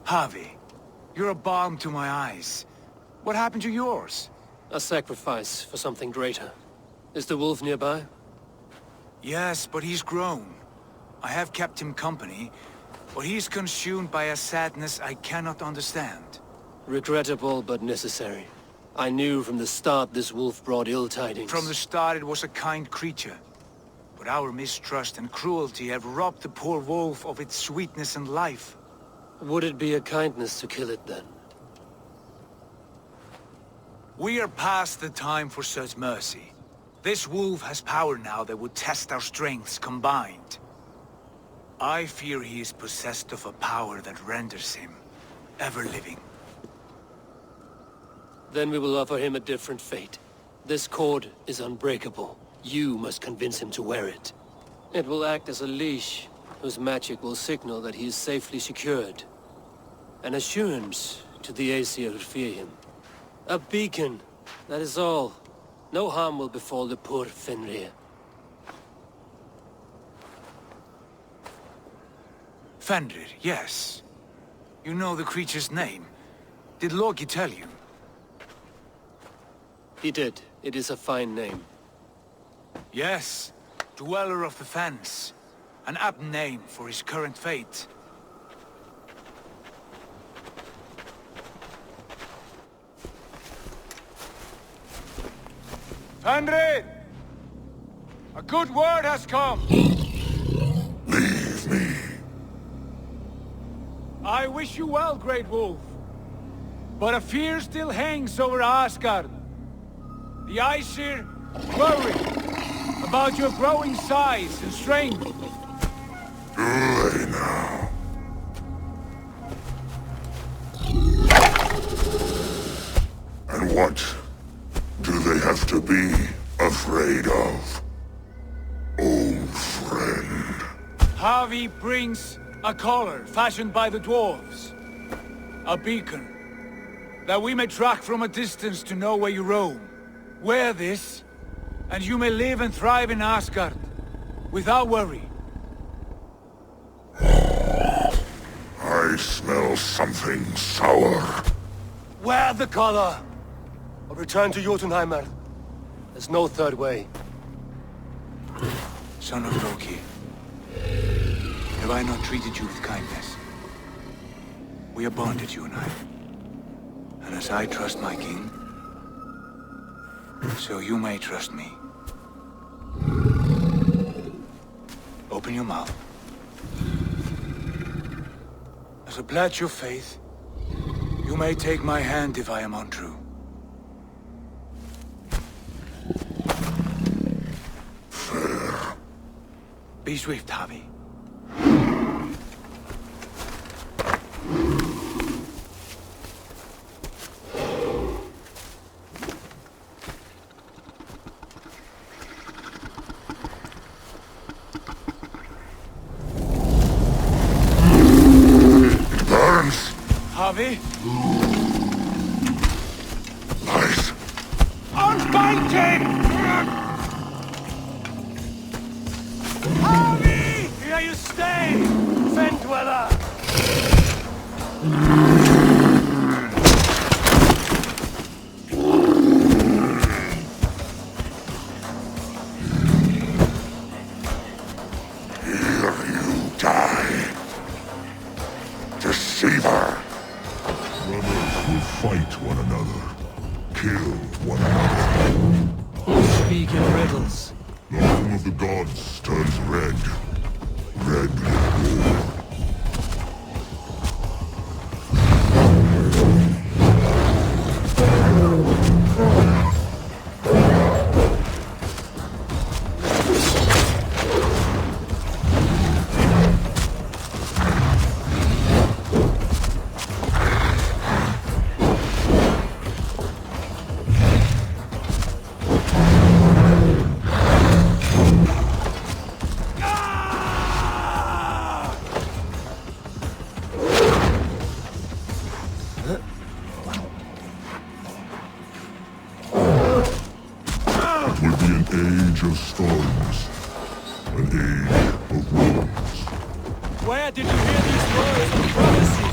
Harvey, you're a balm to my eyes. What happened to yours? A sacrifice for something greater. Is the wolf nearby? Yes, but he's grown. I have kept him company, but he's consumed by a sadness I cannot understand. Regrettable, but necessary. I knew from the start this wolf brought ill tidings. From the start it was a kind creature. But our mistrust and cruelty have robbed the poor wolf of its sweetness and life. Would it be a kindness to kill it, then? We are past the time for such mercy. This wolf has power now that would test our strengths combined. I fear he is possessed of a power that renders him ever-living. Then we will offer him a different fate. This cord is unbreakable. You must convince him to wear it. It will act as a leash, whose magic will signal that he is safely secured. An assurance to the Aesir who fear him. A beacon, that is all. No harm will befall the poor Fenrir. Fenrir, yes. You know the creature's name. Did Loki tell you? He did. It is a fine name. Yes. Dweller of the Fens. An apt name for his current fate. Fenrir! A good word has come! Leave me. I wish you well, Great Wolf. But a fear still hangs over Asgard. The Aesir worry about your growing size and strength. Too late now. And what do they have to be afraid of? Old friend. Harvey brings a collar fashioned by the dwarves. A beacon. That we may track from a distance to know where you roam. Wear this, and you may live and thrive in Asgard, without worry. I smell something sour. Wear the collar! Or return to Jotunheimer. There's no third way. Son of Loki, Have I not treated you with kindness? We are bonded, you and I. And as I trust my king, so you may trust me. Open your mouth. As a pledge of faith, you may take my hand if I am untrue. Fair. Be swift, Javi. Harvey? Nice. Unbind Harvey! Here you stay, Fen Dweller! Here you die. Deceiver! Brothers will fight one another, kill one another. Speak in riddles. The home of the gods turns red. Red with war. Age of storms. An age of wounds. Where did you hear these words of prophecy?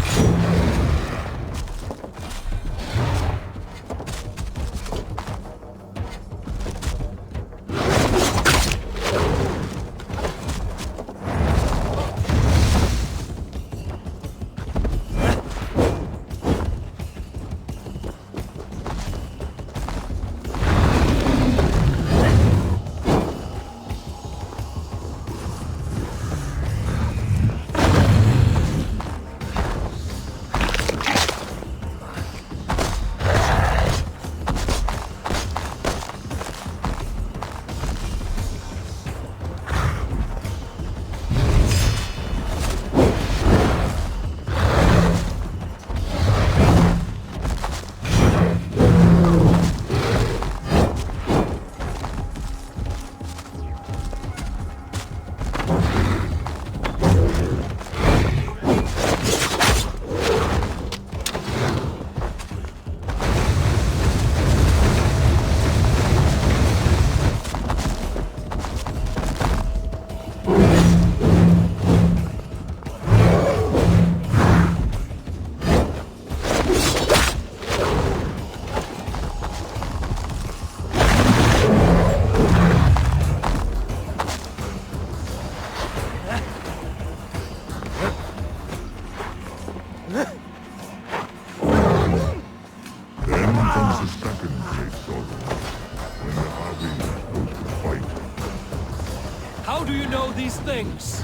How do you know these things?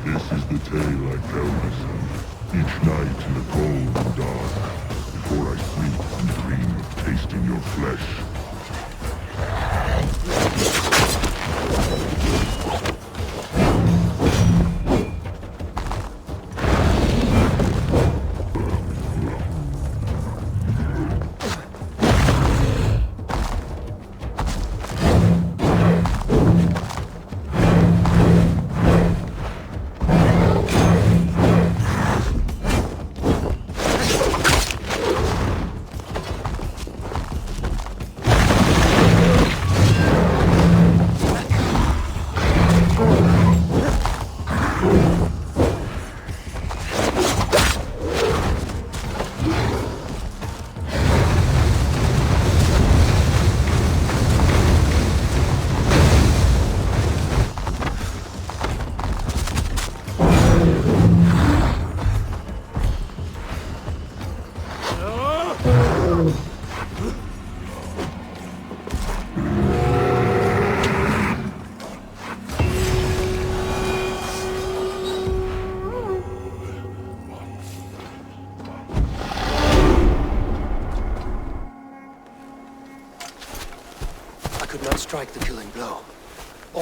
This is the tale I tell myself each night in the cold and dark, before I sleep and dream of tasting your flesh.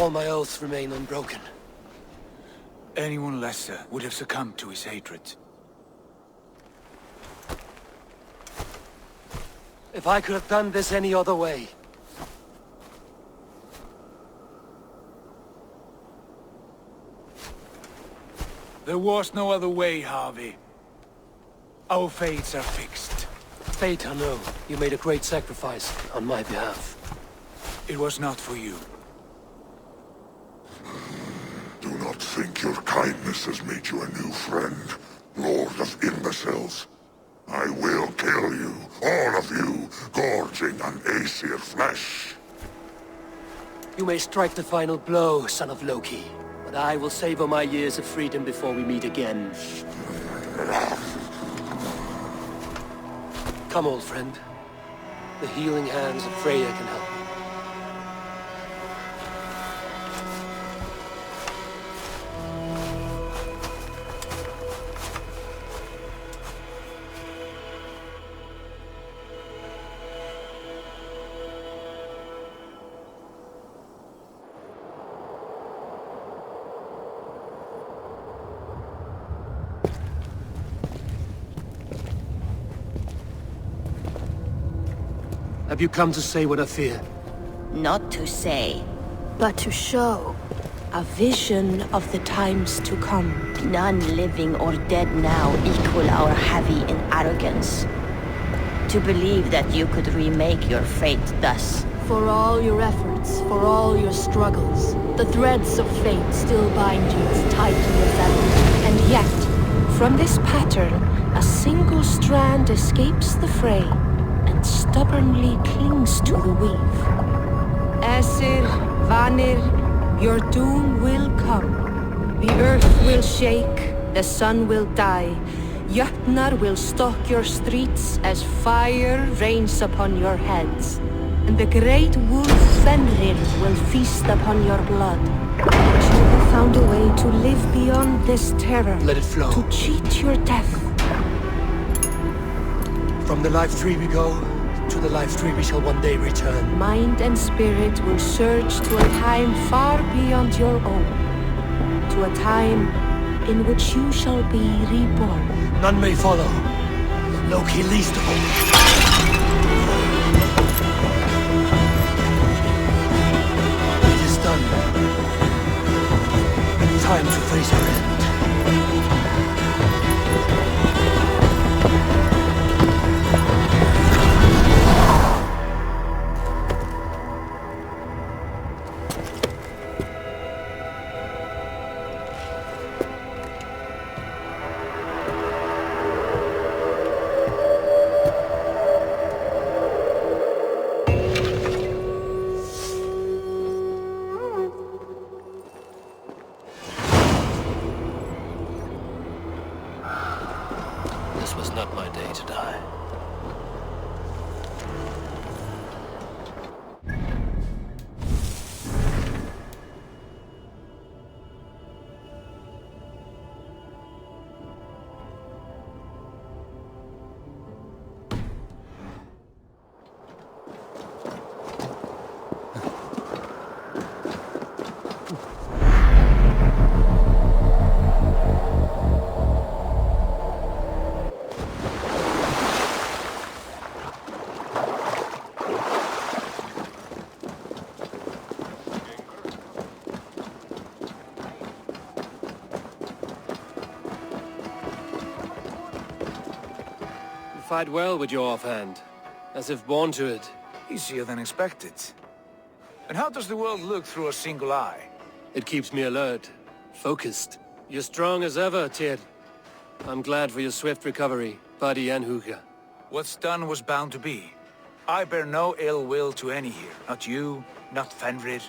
All my oaths remain unbroken. Anyone lesser would have succumbed to his hatred. If I could have done this any other way... There was no other way, Harvey. Our fates are fixed. Fate, I know. You made a great sacrifice on my behalf. It was not for you. Do not think your kindness has made you a new friend, Lord of Imbeciles. I will kill you, all of you, gorging on Aesir flesh. You may strike the final blow, son of Loki. But I will savor my years of freedom before we meet again. Come, old friend. The healing hands of Freya can help. Have you come to say what I fear? Not to say, but to show. A vision of the times to come. None living or dead now equal our heavy in arrogance. To believe that you could remake your fate thus. For all your efforts, for all your struggles, the threads of fate still bind you as tight to your feathers. And yet, from this pattern, a single strand escapes the fray, and stubbornly clings to the weave. Aesir, Vanir, your doom will come. The earth will shake, the sun will die. Jötnar will stalk your streets as fire rains upon your heads. And the great wolf Fenrir will feast upon your blood. But you have found a way to live beyond this terror. Let it flow. To cheat your death. From the life tree we go, to the life tree we shall one day return. Mind and spirit will surge to a time far beyond your own. To a time in which you shall be reborn. None may follow. Loki least of all. It is done. Time to face our end. This was not my day to die. Fight well with your offhand, as if born to it. Easier than expected. And how does the world look through a single eye? It keeps me alert, focused. You're strong as ever, Tyr. I'm glad for your swift recovery, Buddy and Huga. What's done was bound to be. I bear no ill will to any here. Not you, not Fenrir,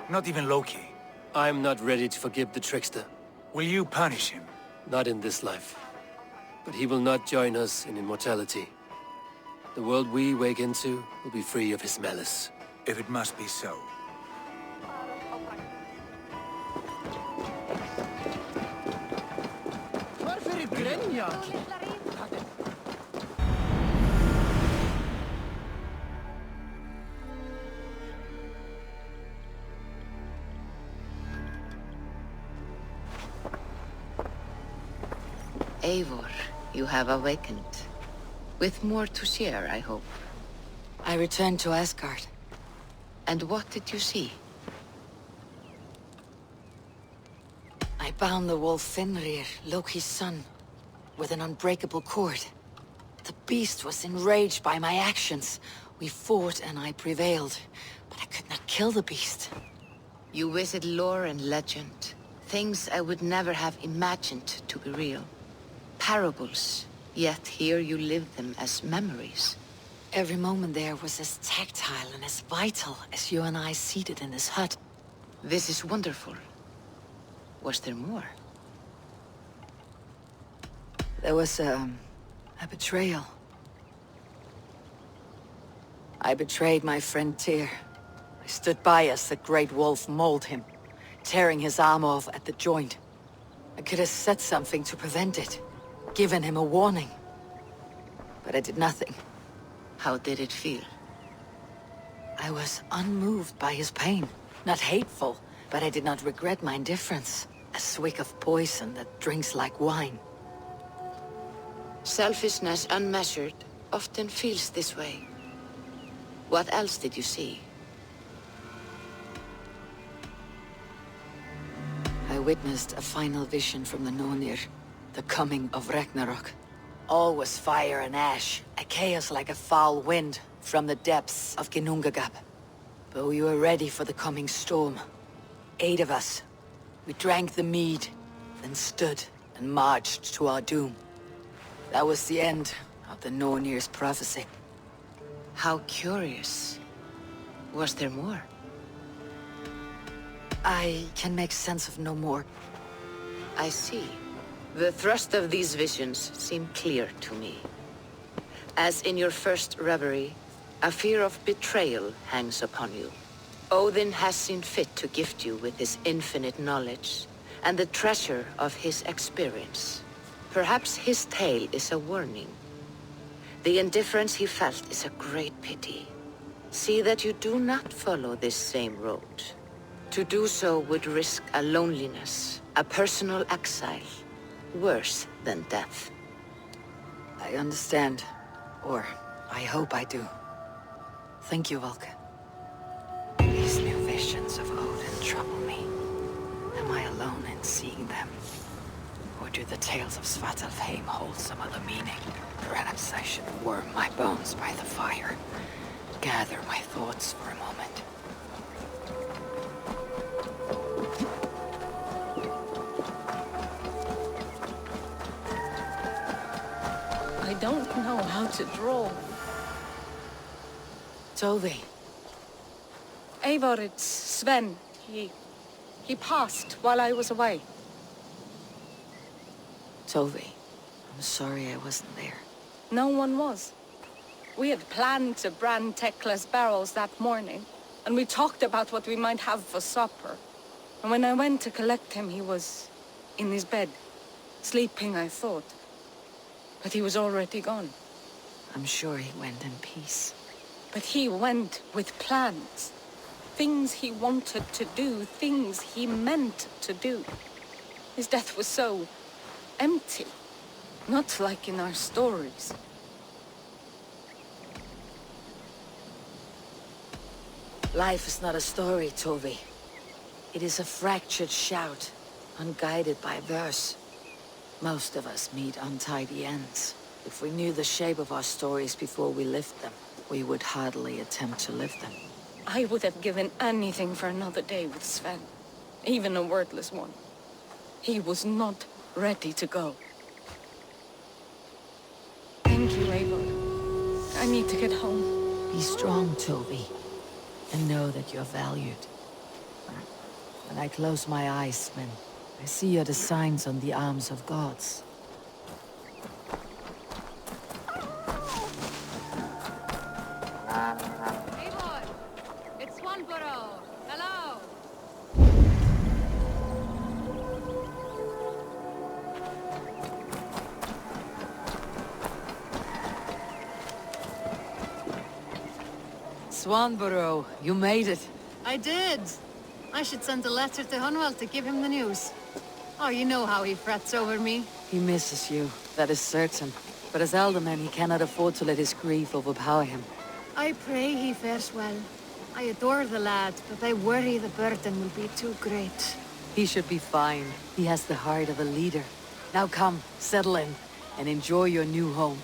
not even Loki. I'm not ready to forgive the trickster. Will you punish him? Not in this life. But he will not join us in immortality. The world we wake into will be free of his malice. If it must be so. Eivor, you have awakened. With more to share, I hope. I returned to Asgard. And what did you see? I bound the wolf Fenrir, Loki's son, with an unbreakable cord. The beast was enraged by my actions. We fought and I prevailed, but I could not kill the beast. You visit lore and legend. Things I would never have imagined to be real. Parables, yet here you live them as memories. Every moment there was as tactile and as vital as you and I seated in this hut. This is wonderful. Was there more? There was a betrayal. I betrayed my friend Tyr. I stood by as the great wolf mauled him, tearing his arm off at the joint. I could have said something to prevent it, given him a warning. But I did nothing. How did it feel? I was unmoved by his pain. Not hateful, but I did not regret my indifference. A swig of poison that drinks like wine. Selfishness unmeasured often feels this way. What else did you see? I witnessed a final vision from the Nornir, the coming of Ragnarok. All was fire and ash, a chaos like a foul wind from the depths of Ginnungagap. But we were ready for the coming storm. 8 of us. We drank the mead, then stood and marched to our doom. That was the end of the Nornir's prophecy. How curious. Was there more? I can make sense of no more. I see. The thrust of these visions seem clear to me. As in your first reverie, a fear of betrayal hangs upon you. Odin has seen fit to gift you with his infinite knowledge, and the treasure of his experience. Perhaps his tale is a warning. The indifference he felt is a great pity. See that you do not follow this same road. To do so would risk a loneliness, a personal exile, worse than death. I understand. Or, I hope I do. Thank you, Valka. These new visions of Odin trouble me. Am I alone in seeing them? Or do the tales of Svartalfheim hold some other meaning? Perhaps I should warm my bones by the fire. Gather my thoughts for a moment. I don't know how to draw. Tove. Eivor, it's Sven. He passed while I was away. Tove, I'm sorry I wasn't there. No one was. We had planned to brand Tekla's barrels that morning, and we talked about what we might have for supper. And when I went to collect him, he was in his bed, sleeping, I thought. But he was already gone. I'm sure he went in peace. But he went with plans. Things he wanted to do, things he meant to do. His death was so empty. Not like in our stories. Life is not a story, Tove. It is a fractured shout, unguided by verse. Most of us meet untidy ends. If we knew the shape of our stories before we lived them, we would hardly attempt to live them. I would have given anything for another day with Sven. Even a wordless one. He was not ready to go. Thank you, Eivor. I need to get home. Be strong, Tove, and know that you're valued. When I close my eyes, Sven, I see you're the signs on the arms of gods. Eivor! It's Swanborough! Hello! Swanborough, you made it. I did. I should send a letter to Hunwell to give him the news. Oh, you know how he frets over me. He misses you, that is certain. But as alderman, he cannot afford to let his grief overpower him. I pray he fares well. I adore the lad, but I worry the burden will be too great. He should be fine. He has the heart of a leader. Now come, settle in, and enjoy your new home.